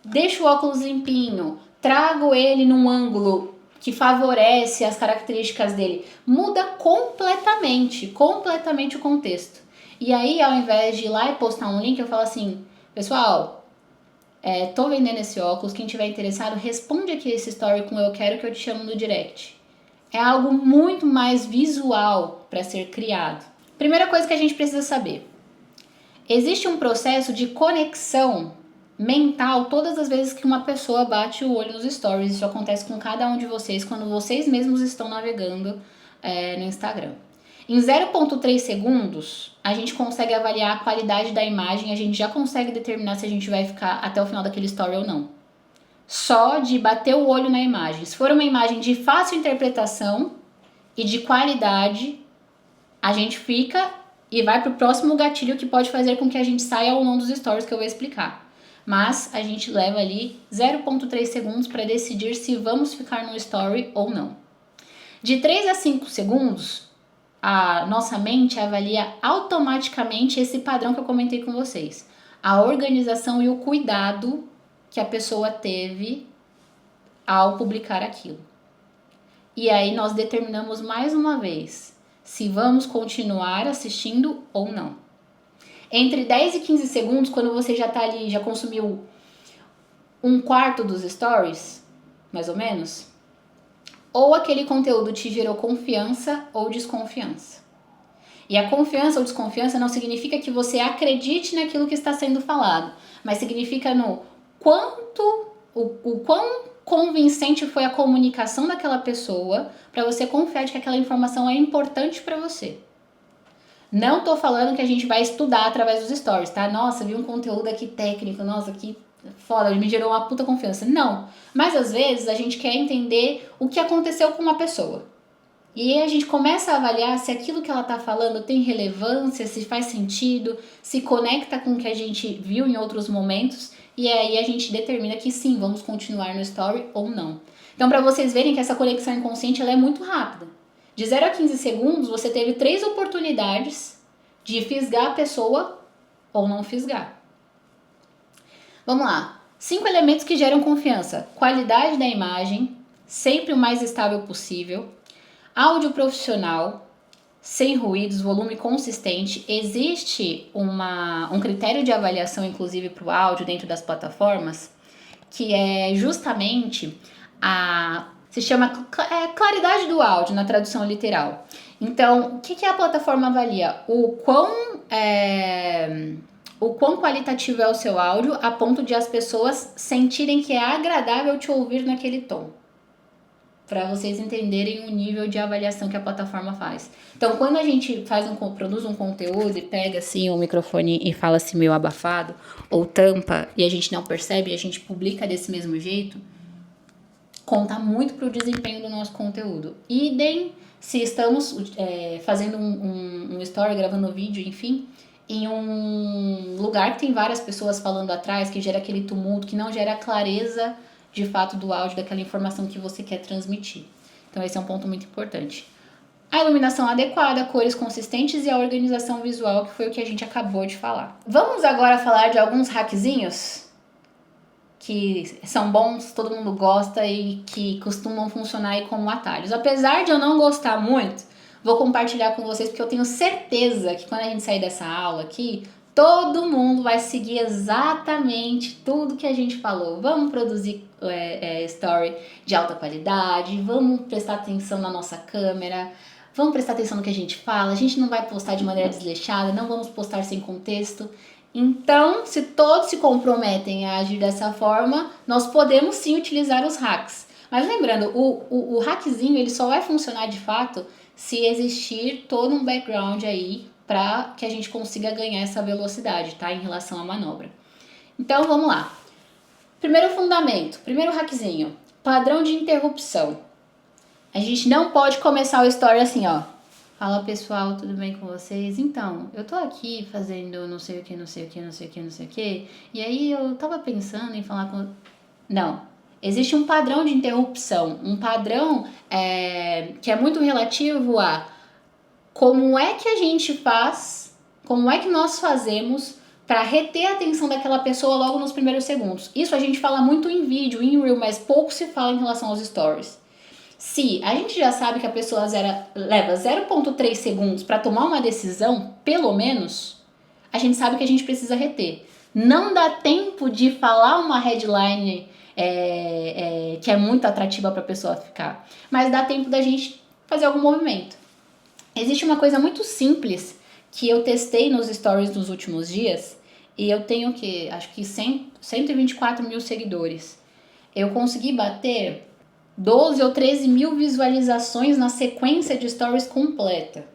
deixo o óculos limpinho, trago ele num ângulo que favorece as características dele, muda completamente o contexto. E aí, ao invés de ir lá e postar um link, eu falo assim, pessoal, tô vendendo esse óculos, quem tiver interessado, responde aqui esse story com eu quero que eu te chamo no direct. É algo muito mais visual para ser criado. Primeira coisa que a gente precisa saber. Existe um processo de conexão mental todas as vezes que uma pessoa bate o olho nos stories. Isso acontece com cada um de vocês quando vocês mesmos estão navegando no Instagram. Em 0,3 segundos, a gente consegue avaliar a qualidade da imagem, a gente já consegue determinar se a gente vai ficar até o final daquele story ou não. Só de bater o olho na imagem. Se for uma imagem de fácil interpretação e de qualidade, a gente fica e vai pro próximo gatilho que pode fazer com que a gente saia ou não dos stories que eu vou explicar. Mas a gente leva ali 0,3 segundos para decidir se vamos ficar no story ou não. De 3 a 5 segundos, a nossa mente avalia automaticamente esse padrão que eu comentei com vocês. A organização e o cuidado que a pessoa teve ao publicar aquilo. E aí nós determinamos mais uma vez se vamos continuar assistindo ou não. Entre 10 e 15 segundos, quando você já tá ali, já consumiu um quarto dos stories, mais ou menos, ou aquele conteúdo te gerou confiança ou desconfiança. E a confiança ou desconfiança não significa que você acredite naquilo que está sendo falado, mas significa no o quão convincente foi a comunicação daquela pessoa para você confiar de que aquela informação é importante para você. Não tô falando que a gente vai estudar através dos stories, tá? Nossa, vi um conteúdo aqui técnico, nossa, que foda, me gerou uma puta confiança. Não, mas às vezes a gente quer entender o que aconteceu com uma pessoa. E aí a gente começa a avaliar se aquilo que ela tá falando tem relevância, se faz sentido, se conecta com o que a gente viu em outros momentos. E aí a gente determina que sim, vamos continuar no story ou não. Então, para vocês verem que essa conexão inconsciente ela é muito rápida. De 0 a 15 segundos, você teve 3 oportunidades de fisgar a pessoa ou não fisgar. Vamos lá. 5 elementos que geram confiança. Qualidade da imagem, sempre o mais estável possível. Áudio profissional, sem ruídos, volume consistente. Existe um critério de avaliação, inclusive, para o áudio dentro das plataformas, que é justamente se chama claridade do áudio na tradução literal. Então, o que a plataforma avalia? O quão qualitativo é o seu áudio, a ponto de as pessoas sentirem que é agradável te ouvir naquele tom. Para vocês entenderem o nível de avaliação que a plataforma faz. Então, quando a gente produz um conteúdo e pega assim o microfone e fala assim meio abafado, ou tampa, e a gente não percebe, e a gente publica desse mesmo jeito, conta muito pro desempenho do nosso conteúdo. Idem se estamos fazendo um story, gravando um vídeo, enfim, em um lugar que tem várias pessoas falando atrás, que gera aquele tumulto, que não gera clareza de fato do áudio, daquela informação que você quer transmitir. Então esse é um ponto muito importante. A iluminação adequada, cores consistentes e a organização visual, que foi o que a gente acabou de falar. Vamos agora falar de alguns hackzinhos que são bons, todo mundo gosta e que costumam funcionar aí como atalhos. Apesar de eu não gostar muito, vou compartilhar com vocês porque eu tenho certeza que quando a gente sair dessa aula aqui, todo mundo vai seguir exatamente tudo que a gente falou. Vamos produzir story de alta qualidade, vamos prestar atenção na nossa câmera, vamos prestar atenção no que a gente fala, a gente não vai postar de maneira desleixada, não vamos postar sem contexto. Então, se todos se comprometem a agir dessa forma, nós podemos sim utilizar os hacks. Mas lembrando, o hackzinho ele só vai funcionar de fato se existir todo um background aí para que a gente consiga ganhar essa velocidade, tá? Em relação à manobra. Então, vamos lá. Primeiro fundamento, primeiro hackzinho, padrão de interrupção. A gente não pode começar o story assim, ó. Fala pessoal, tudo bem com vocês? Então, eu tô aqui fazendo não sei o que, não sei o que, não sei o que, não sei o que. E aí eu tava pensando em falar com... Não. Existe um padrão de interrupção. Um padrão que é muito relativo a como é que a gente faz, como é que nós fazemos para reter a atenção daquela pessoa logo nos primeiros segundos. Isso a gente fala muito em vídeo, em Reel, mas pouco se fala em relação aos stories. Se a gente já sabe que a pessoa leva 0,3 segundos para tomar uma decisão, pelo menos, a gente sabe que a gente precisa reter. Não dá tempo de falar uma headline que é muito atrativa para a pessoa ficar, mas dá tempo da gente fazer algum movimento. Existe uma coisa muito simples que eu testei nos stories nos últimos dias e eu tenho acho que 124 mil seguidores. Eu consegui bater 12 ou 13 mil visualizações na sequência de stories completa.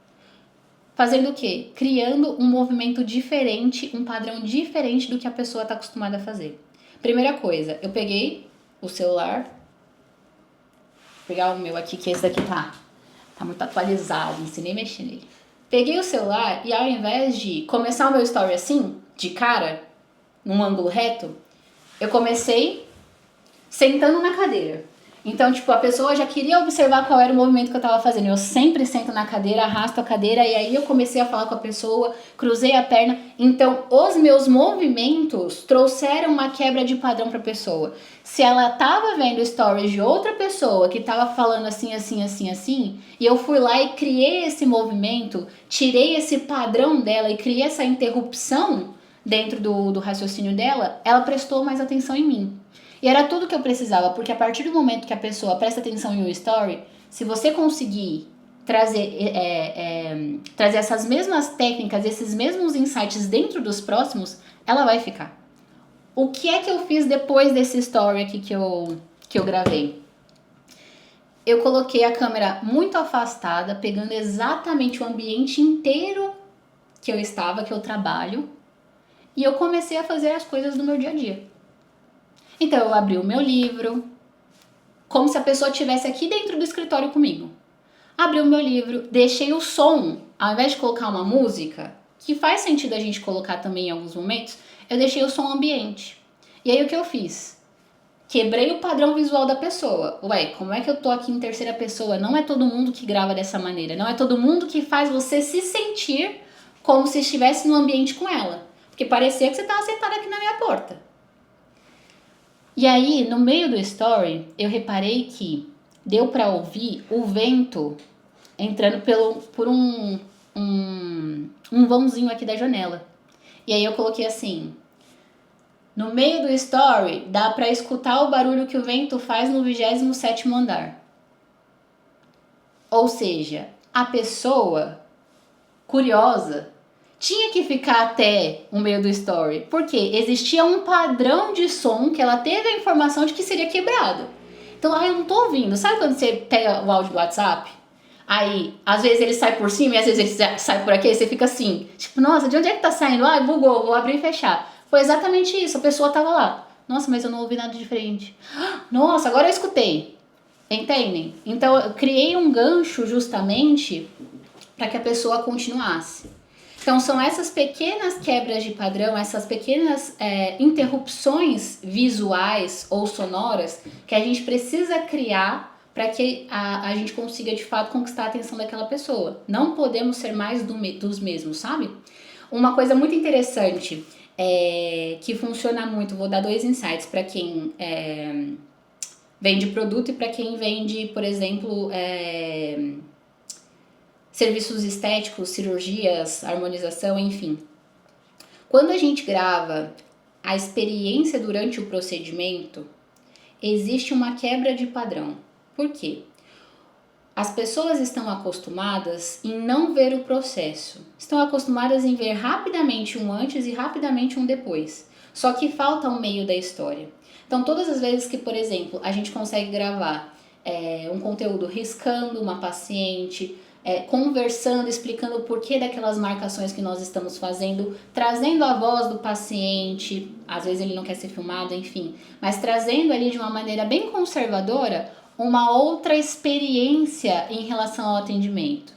Fazendo o quê? Criando um movimento diferente, um padrão diferente do que a pessoa está acostumada a fazer. Primeira coisa, eu peguei o celular, vou pegar o meu aqui, que esse daqui tá muito atualizado, não sei nem mexer nele. Peguei o celular e ao invés de começar o meu story assim, de cara, num ângulo reto, eu comecei sentando na cadeira. Então, tipo, a pessoa já queria observar qual era o movimento que eu tava fazendo. Eu sempre sento na cadeira, arrasto a cadeira e aí eu comecei a falar com a pessoa, cruzei a perna. Então, os meus movimentos trouxeram uma quebra de padrão pra pessoa. Se ela tava vendo stories de outra pessoa que tava falando assim, assim, assim, assim, e eu fui lá e criei esse movimento, tirei esse padrão dela e criei essa interrupção dentro do raciocínio dela, ela prestou mais atenção em mim. E era tudo que eu precisava, porque a partir do momento que a pessoa presta atenção em um story, se você conseguir trazer essas mesmas técnicas, esses mesmos insights dentro dos próximos, ela vai ficar. O que é que eu fiz depois desse story aqui que eu gravei? Eu coloquei a câmera muito afastada, pegando exatamente o ambiente inteiro que eu trabalho, e eu comecei a fazer as coisas do meu dia a dia. Então, eu abri o meu livro, como se a pessoa estivesse aqui dentro do escritório comigo. Abri o meu livro, deixei o som, ao invés de colocar uma música, que faz sentido a gente colocar também em alguns momentos, eu deixei o som ambiente. E aí, o que eu fiz? Quebrei o padrão visual da pessoa. Ué, como é que eu tô aqui em terceira pessoa? Não é todo mundo que grava dessa maneira. Não é todo mundo que faz você se sentir como se estivesse no ambiente com ela. Porque parecia que você estava sentada aqui na minha porta. E aí, no meio do story, eu reparei que deu para ouvir o vento entrando por um vãozinho aqui da janela. E aí eu coloquei assim: no meio do story dá pra escutar o barulho que o vento faz no 27º andar. Ou seja, a pessoa curiosa tinha que ficar até o meio do story, porque existia um padrão de som que ela teve a informação de que seria quebrado. Então, eu não tô ouvindo. Sabe quando você pega o áudio do WhatsApp? Aí, às vezes ele sai por cima e às vezes ele sai por aqui, e você fica assim, tipo, nossa, de onde é que tá saindo? Ah, bugou, vou abrir e fechar. Foi exatamente isso, a pessoa tava lá. Nossa, mas eu não ouvi nada diferente. Nossa, agora eu escutei. Entendem? Então, eu criei um gancho justamente para que a pessoa continuasse. Então, são essas pequenas quebras de padrão, essas pequenas interrupções visuais ou sonoras que a gente precisa criar para que a gente consiga, de fato, conquistar a atenção daquela pessoa. Não podemos ser mais dos mesmos, sabe? Uma coisa muito interessante que funciona muito, vou dar 2 insights para quem vende produto e para quem vende, por exemplo, serviços estéticos, cirurgias, harmonização, enfim. Quando a gente grava a experiência durante o procedimento, existe uma quebra de padrão. Por quê? As pessoas estão acostumadas em não ver o processo. Estão acostumadas em ver rapidamente um antes e rapidamente um depois. Só que falta um meio da história. Então, todas as vezes que, por exemplo, a gente consegue gravar um conteúdo riscando uma paciente, conversando, explicando o porquê daquelas marcações que nós estamos fazendo, trazendo a voz do paciente, às vezes ele não quer ser filmado, enfim, mas trazendo ali de uma maneira bem conservadora uma outra experiência em relação ao atendimento.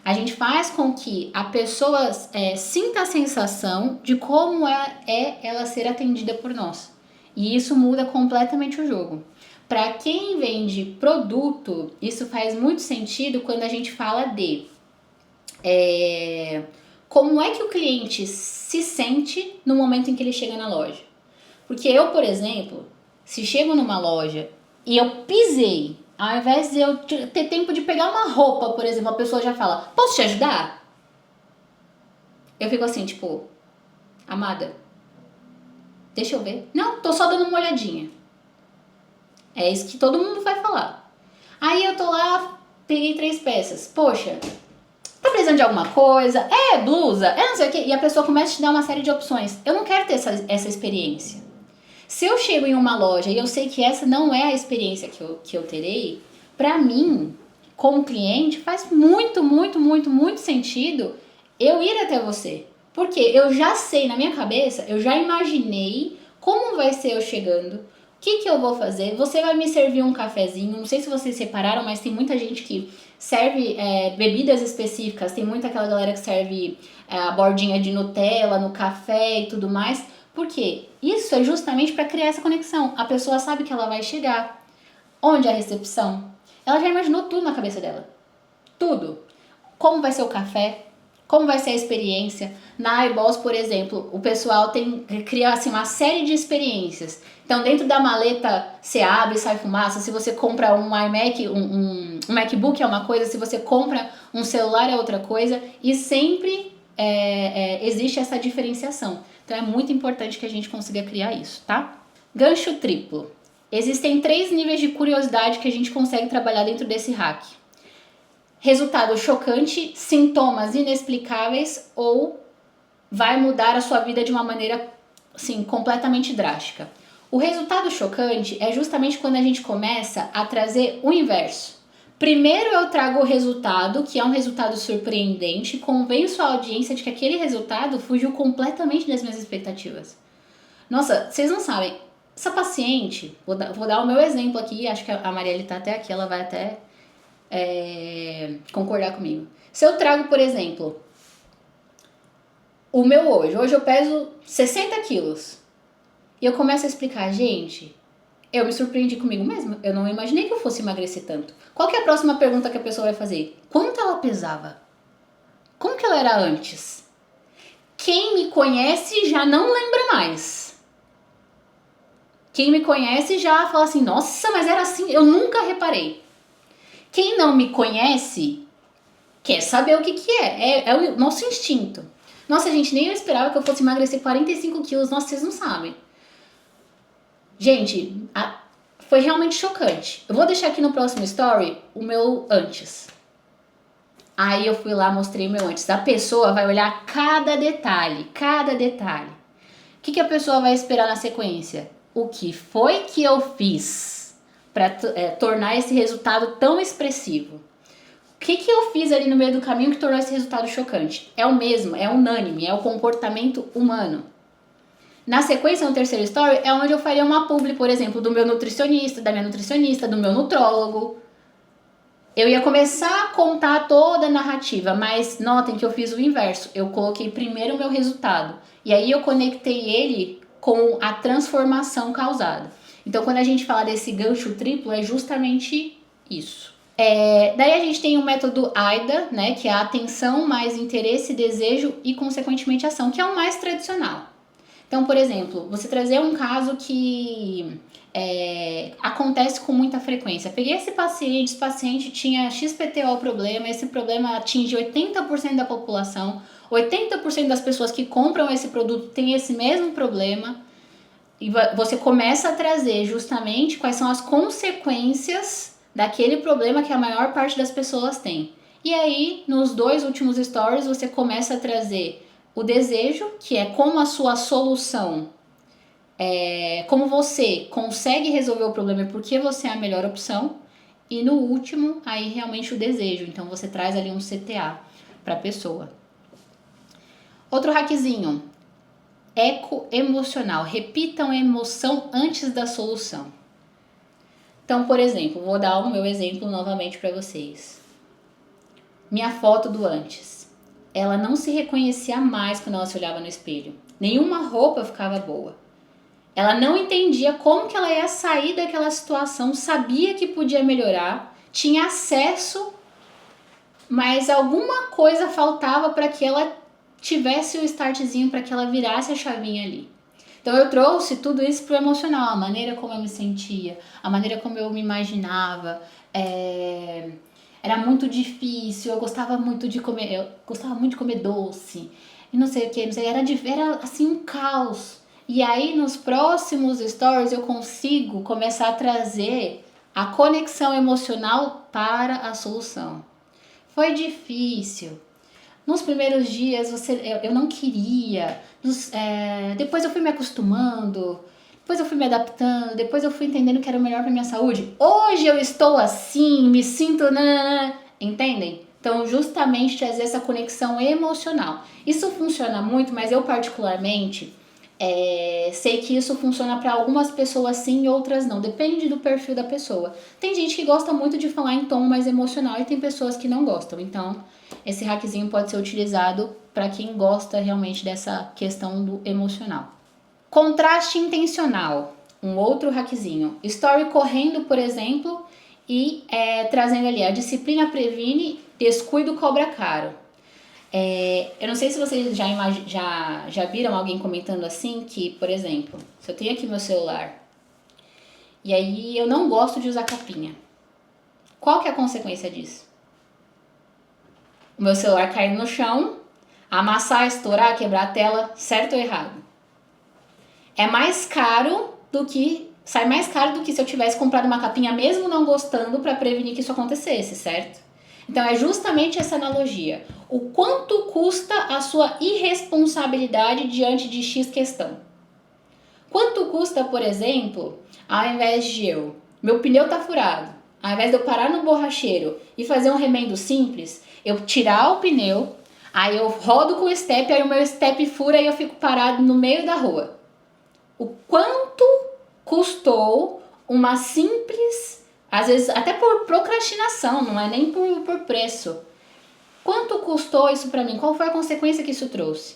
A gente faz com que a pessoa sinta a sensação de como é ela ser atendida por nós. E isso muda completamente o jogo. Para quem vende produto, isso faz muito sentido quando a gente fala de como é que o cliente se sente no momento em que ele chega na loja. Porque eu, por exemplo, se chego numa loja e eu pisei, ao invés de eu ter tempo de pegar uma roupa, por exemplo, a pessoa já fala, posso te ajudar? Eu fico assim, tipo, amada, deixa eu ver. Não, tô só dando uma olhadinha. É isso que todo mundo vai falar. Aí eu tô lá, peguei 3 peças. Poxa, tá precisando de alguma coisa? Blusa? Não sei o quê. E a pessoa começa a te dar uma série de opções. Eu não quero ter essa experiência. Se eu chego em uma loja e eu sei que essa não é a experiência que eu terei, pra mim, como cliente, faz muito, muito, muito, muito sentido eu ir até você. Porque eu já sei na minha cabeça, eu já imaginei como vai ser eu chegando, o que eu vou fazer? Você vai me servir um cafezinho. Não sei se vocês separaram, mas tem muita gente que serve bebidas específicas. Tem muita aquela galera que serve a bordinha de Nutella no café e tudo mais. Por quê? Isso é justamente para criar essa conexão. A pessoa sabe que ela vai chegar. Onde é a recepção? Ela já imaginou tudo na cabeça dela. Tudo. Como vai ser o café? Como vai ser a experiência? Na iBoss, por exemplo, o pessoal cria assim, uma série de experiências. Então, dentro da maleta, você abre e sai fumaça. Se você compra um iMac, um MacBook é uma coisa. Se você compra um celular é outra coisa. E sempre existe essa diferenciação. Então, é muito importante que a gente consiga criar isso, tá? Gancho triplo. Existem 3 níveis de curiosidade que a gente consegue trabalhar dentro desse hack. Resultado chocante, sintomas inexplicáveis ou vai mudar a sua vida de uma maneira, assim, completamente drástica. O resultado chocante é justamente quando a gente começa a trazer o inverso. Primeiro eu trago o resultado, que é um resultado surpreendente, convenço a audiência de que aquele resultado fugiu completamente das minhas expectativas. Nossa, vocês não sabem, essa paciente, vou dar o meu exemplo aqui, acho que a Marielle tá até aqui, ela vai até concordar comigo. Se eu trago, por exemplo, o meu hoje eu peso 60 quilos e eu começo a explicar, gente, eu me surpreendi comigo mesma, eu não imaginei que eu fosse emagrecer tanto. Qual que é a próxima pergunta que a pessoa vai fazer? Quanto ela pesava? Como que ela era antes? Quem me conhece já não lembra mais. Quem me conhece já fala assim, nossa, mas era assim, eu nunca reparei. Quem não me conhece Quer saber o que que é. É o nosso instinto. Nossa, gente, nem eu esperava que eu fosse emagrecer 45 quilos. Nossa, vocês não sabem. Gente, foi realmente chocante. Eu vou deixar aqui no próximo story o meu antes. Aí eu fui lá, mostrei o meu antes. A pessoa vai olhar cada detalhe, cada detalhe. O que a pessoa vai esperar na sequência? O que foi que eu fiz para tornar esse resultado tão expressivo? O que eu fiz ali no meio do caminho que tornou esse resultado chocante? É o mesmo, é unânime, é o comportamento humano. Na sequência, no terceiro story, é onde eu faria uma publi, por exemplo, do meu nutricionista, da minha nutricionista, do meu nutrólogo. Eu ia começar a contar toda a narrativa, mas notem que eu fiz o inverso. Eu coloquei primeiro o meu resultado. E aí eu conectei ele com a transformação causada. Então, quando a gente fala desse gancho triplo, é justamente isso. Daí a gente tem o método AIDA, né, que é a atenção mais interesse, desejo e, consequentemente, ação, que é o mais tradicional. Então, por exemplo, você trazer um caso que acontece com muita frequência. Peguei esse paciente tinha XPTO problema, esse problema atinge 80% da população, 80% das pessoas que compram esse produto têm esse mesmo problema, e você começa a trazer justamente quais são as consequências daquele problema que a maior parte das pessoas tem. E aí, nos 2 últimos stories, você começa a trazer o desejo, que é como a sua solução, como você consegue resolver o problema e por que você é a melhor opção. E no último, aí realmente o desejo. Então você traz ali um CTA para a pessoa. Outro hackzinho, eco emocional. Repitam a emoção antes da solução. Então, por exemplo, vou dar o meu exemplo novamente para vocês. Minha foto do antes. Ela não se reconhecia mais quando ela se olhava no espelho. Nenhuma roupa ficava boa. Ela não entendia como que ela ia sair daquela situação, sabia que podia melhorar, tinha acesso, mas alguma coisa faltava para que ela tivesse o startzinho, para que ela virasse a chavinha ali. Então eu trouxe tudo isso pro emocional, a maneira como eu me sentia, a maneira como eu me imaginava. Era muito difícil, eu gostava muito de comer doce, e não sei o que, era assim um caos. E aí nos próximos stories eu consigo começar a trazer a conexão emocional para a solução. Foi difícil. Nos primeiros dias eu não queria, depois eu fui me acostumando, depois eu fui me adaptando, depois eu fui entendendo que era o melhor para minha saúde. Hoje eu estou assim, me sinto... Entendem? Então, justamente trazer essa conexão emocional. Isso funciona muito, mas eu particularmente sei que isso funciona para algumas pessoas sim e outras não. Depende do perfil da pessoa. Tem gente que gosta muito de falar em tom mais emocional e tem pessoas que não gostam. Então, esse hackzinho pode ser utilizado para quem gosta realmente dessa questão do emocional. Contraste intencional, um outro hackzinho. Story correndo, por exemplo, e trazendo ali a disciplina previne, descuido cobra caro. Eu não sei se vocês já viram alguém comentando assim que, por exemplo, se eu tenho aqui meu celular e aí eu não gosto de usar capinha, qual que é a consequência disso? O meu celular cair no chão, amassar, estourar, quebrar a tela, certo ou errado? Sai mais caro do que se eu tivesse comprado uma capinha mesmo não gostando para prevenir que isso acontecesse, certo? Então é justamente essa analogia. O quanto custa a sua irresponsabilidade diante de X questão? Quanto custa, por exemplo, ao invés de meu pneu tá furado, ao invés de eu parar no borracheiro e fazer um remendo simples, eu tirar o pneu, aí eu rodo com o step, aí o meu step fura e eu fico parado no meio da rua. O quanto custou uma simples, às vezes até por procrastinação, não é nem por preço. Quanto custou isso para mim? Qual foi a consequência que isso trouxe?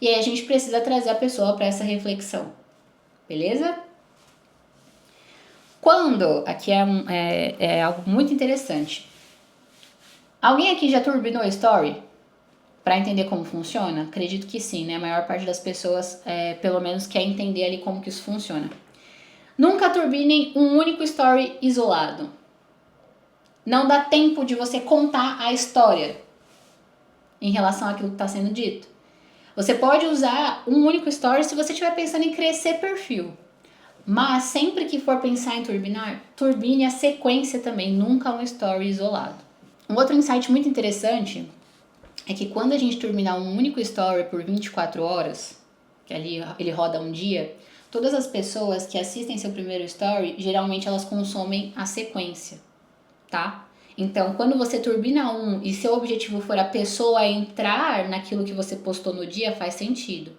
E aí a gente precisa trazer a pessoa para essa reflexão. Beleza? Aqui é algo muito interessante. Alguém aqui já turbinou a story? Para entender como funciona? Acredito que sim, né? A maior parte das pessoas, pelo menos, quer entender ali como que isso funciona. Nunca turbinem um único story isolado. Não dá tempo de você contar a história. em relação àquilo que está sendo dito. Você pode usar um único story se você estiver pensando em crescer perfil. Mas sempre que for pensar em turbinar, turbine a sequência também, nunca um story isolado. Um outro insight muito interessante é que quando a gente turbinar um único story por 24 horas, que ali ele roda um dia, todas as pessoas que assistem seu primeiro story, geralmente elas consomem a sequência, tá? Então, quando você turbina um e seu objetivo for a pessoa entrar naquilo que você postou no dia, faz sentido.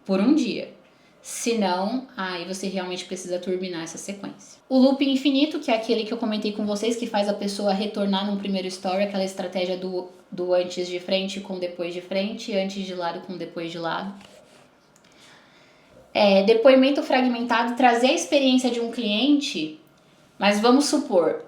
Por um dia. Se não, aí você realmente precisa turbinar essa sequência. O loop infinito, que é aquele que eu comentei com vocês, que faz a pessoa retornar num primeiro story, aquela estratégia do antes de frente com depois de frente, antes de lado com depois de lado. Depoimento fragmentado, trazer a experiência de um cliente, mas vamos supor,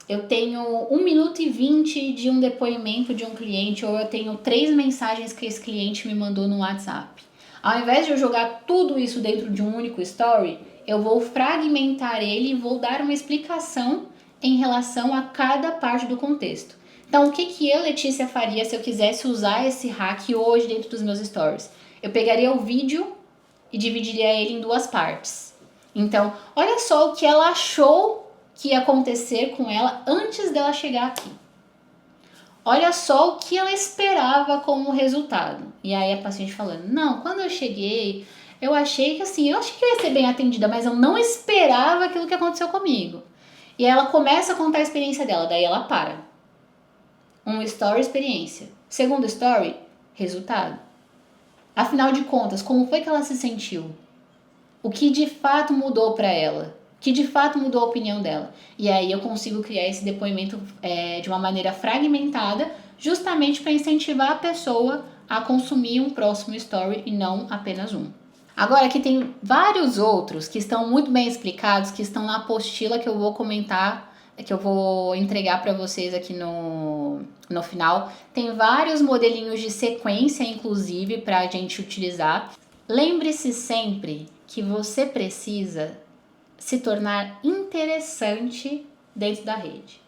eu tenho 1 minuto e 20 de um depoimento de um cliente, ou eu tenho 3 mensagens que esse cliente me mandou no WhatsApp. Ao invés de eu jogar tudo isso dentro de um único story, eu vou fragmentar ele e vou dar uma explicação em relação a cada parte do contexto. Então, o que eu, Letícia, faria se eu quisesse usar esse hack hoje dentro dos meus stories? Eu pegaria o vídeo e dividiria ele em 2 partes. Então, olha só o que ela achou que ia acontecer com ela antes dela chegar aqui. Olha só o que ela esperava como resultado. E aí a paciente falando, não, quando eu cheguei, eu achei que eu ia ser bem atendida, mas eu não esperava aquilo que aconteceu comigo. E ela começa a contar a experiência dela, daí ela para. Um story, experiência. Segundo story, resultado. Afinal de contas, como foi que ela se sentiu? O que de fato mudou para ela? O que de fato mudou a opinião dela? E aí eu consigo criar esse depoimento de uma maneira fragmentada, justamente para incentivar a pessoa a consumir um próximo story e não apenas um. Agora aqui tem vários outros que estão muito bem explicados, que estão na apostila que eu vou comentar, que eu vou entregar para vocês aqui no final. Tem vários modelinhos de sequência, inclusive, para a gente utilizar. Lembre-se sempre que você precisa se tornar interessante dentro da rede.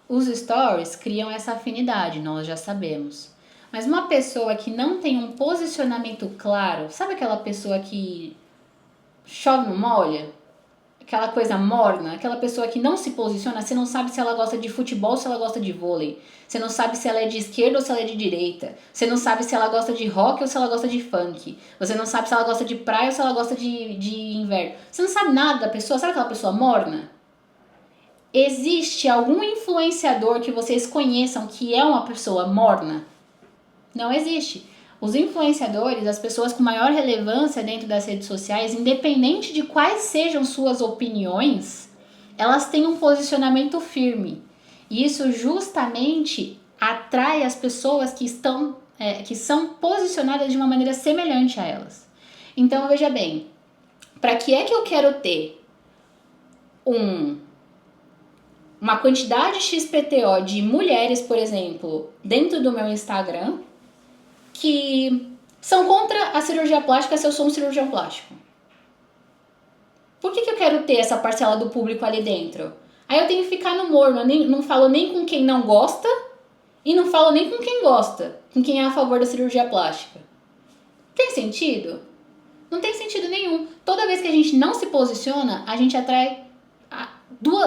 Os stories criam essa afinidade, nós já sabemos. Mas uma pessoa que não tem um posicionamento claro, sabe aquela pessoa que chove não molha? Aquela coisa morna, aquela pessoa que não se posiciona, você não sabe se ela gosta de futebol ou se ela gosta de vôlei. Você não sabe se ela é de esquerda ou se ela é de direita. Você não sabe se ela gosta de rock ou se ela gosta de funk. Você não sabe se ela gosta de praia ou se ela gosta de inverno. Você não sabe nada da pessoa, sabe aquela pessoa morna? Existe algum influenciador que vocês conheçam que é uma pessoa morna? Não existe. Os influenciadores, as pessoas com maior relevância dentro das redes sociais, independente de quais sejam suas opiniões, elas têm um posicionamento firme. E isso justamente atrai as pessoas que são posicionadas de uma maneira semelhante a elas. Então, veja bem, para que é que eu quero ter uma quantidade XPTO de mulheres, por exemplo, dentro do meu Instagram, que são contra a cirurgia plástica se eu sou um cirurgião plástico? Por que eu quero ter essa parcela do público ali dentro? Aí eu tenho que ficar no morno, não falo nem com quem não gosta e não falo nem com quem gosta, com quem é a favor da cirurgia plástica. Tem sentido? Não tem sentido nenhum. Toda vez que a gente não se posiciona, a gente atrai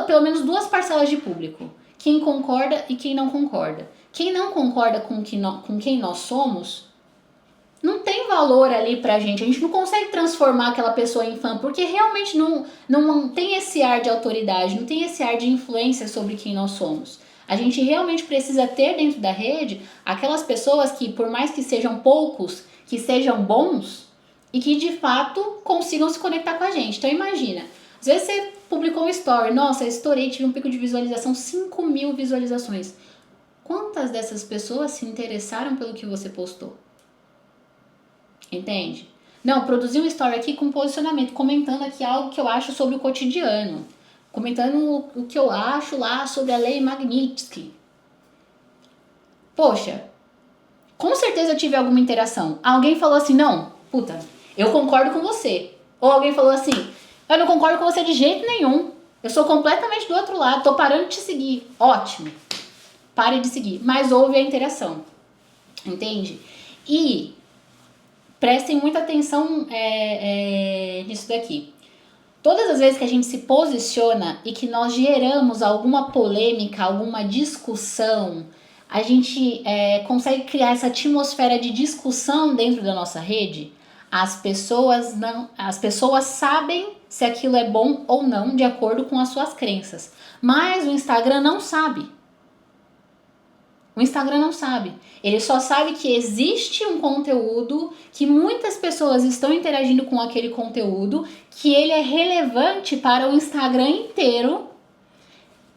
pelo menos 2 parcelas de público. Quem concorda e quem não concorda. Quem não concorda com quem nós somos, não tem valor ali pra gente. A gente não consegue transformar aquela pessoa em fã, porque realmente não tem esse ar de autoridade, não tem esse ar de influência sobre quem nós somos. A gente realmente precisa ter dentro da rede aquelas pessoas que, por mais que sejam poucos, que sejam bons e que de fato consigam se conectar com a gente. Então imagina, às vezes você publicou um story, nossa, estourei, tive um pico de visualização, 5.000 visualizações. Quantas dessas pessoas se interessaram pelo que você postou? Entende? Não, produzi um story aqui com posicionamento, comentando aqui algo que eu acho sobre o cotidiano. Comentando o que eu acho lá sobre a lei Magnitsky. Poxa, com certeza eu tive alguma interação. Alguém falou assim, não, puta, eu concordo com você. Ou alguém falou assim, eu não concordo com você de jeito nenhum. Eu sou completamente do outro lado, tô parando de te seguir. Ótimo. Pare de seguir. Mas houve a interação. entende? E prestem muita atenção nisso daqui. Todas as vezes que a gente se posiciona e que nós geramos alguma polêmica, alguma discussão, a gente consegue criar essa atmosfera de discussão dentro da nossa rede. As pessoas sabem se aquilo é bom ou não, de acordo com as suas crenças. Mas o Instagram não sabe. O Instagram não sabe. Ele só sabe que existe um conteúdo, que muitas pessoas estão interagindo com aquele conteúdo, que ele é relevante para o Instagram inteiro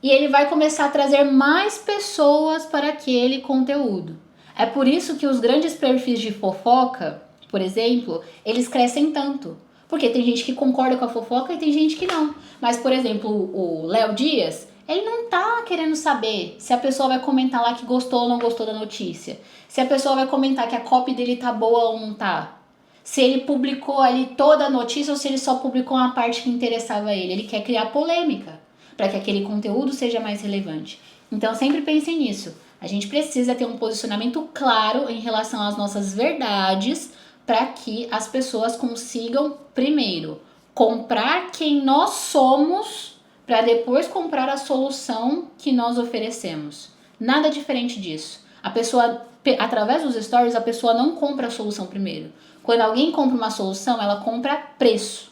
e ele vai começar a trazer mais pessoas para aquele conteúdo. É por isso que os grandes perfis de fofoca, por exemplo, eles crescem tanto. Porque tem gente que concorda com a fofoca e tem gente que não. Mas, por exemplo, o Léo Dias, ele não tá querendo saber se a pessoa vai comentar lá que gostou ou não gostou da notícia. Se a pessoa vai comentar que a copy dele tá boa ou não tá. Se ele publicou ali toda a notícia ou se ele só publicou uma parte que interessava a ele. Ele quer criar polêmica para que aquele conteúdo seja mais relevante. Então sempre pense nisso. A gente precisa ter um posicionamento claro em relação às nossas verdades para que as pessoas consigam, primeiro, comprar quem nós somos para depois comprar a solução que nós oferecemos. Nada diferente disso. A pessoa, através dos stories, a pessoa não compra a solução primeiro. Quando alguém compra uma solução, ela compra preço.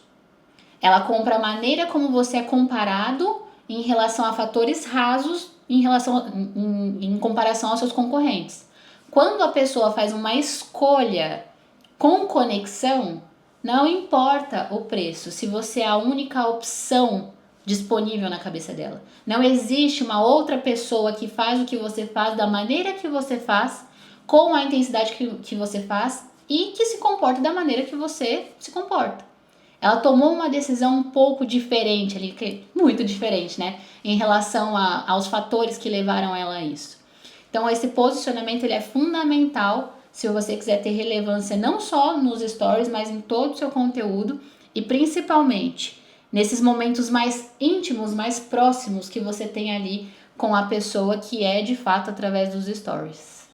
Ela compra a maneira como você é comparado em relação a fatores rasos em comparação aos seus concorrentes. Quando a pessoa faz uma escolha com conexão, não importa o preço, se você é a única opção disponível na cabeça dela. Não existe uma outra pessoa que faz o que você faz da maneira que você faz, com a intensidade que você faz e que se comporta da maneira que você se comporta. Ela tomou uma decisão um pouco diferente ali, muito diferente, né? Em relação aos fatores que levaram ela a isso. Então, esse posicionamento ele é fundamental se você quiser ter relevância não só nos stories, mas em todo o seu conteúdo e principalmente nesses momentos mais íntimos, mais próximos que você tem ali com a pessoa que é de fato através dos stories.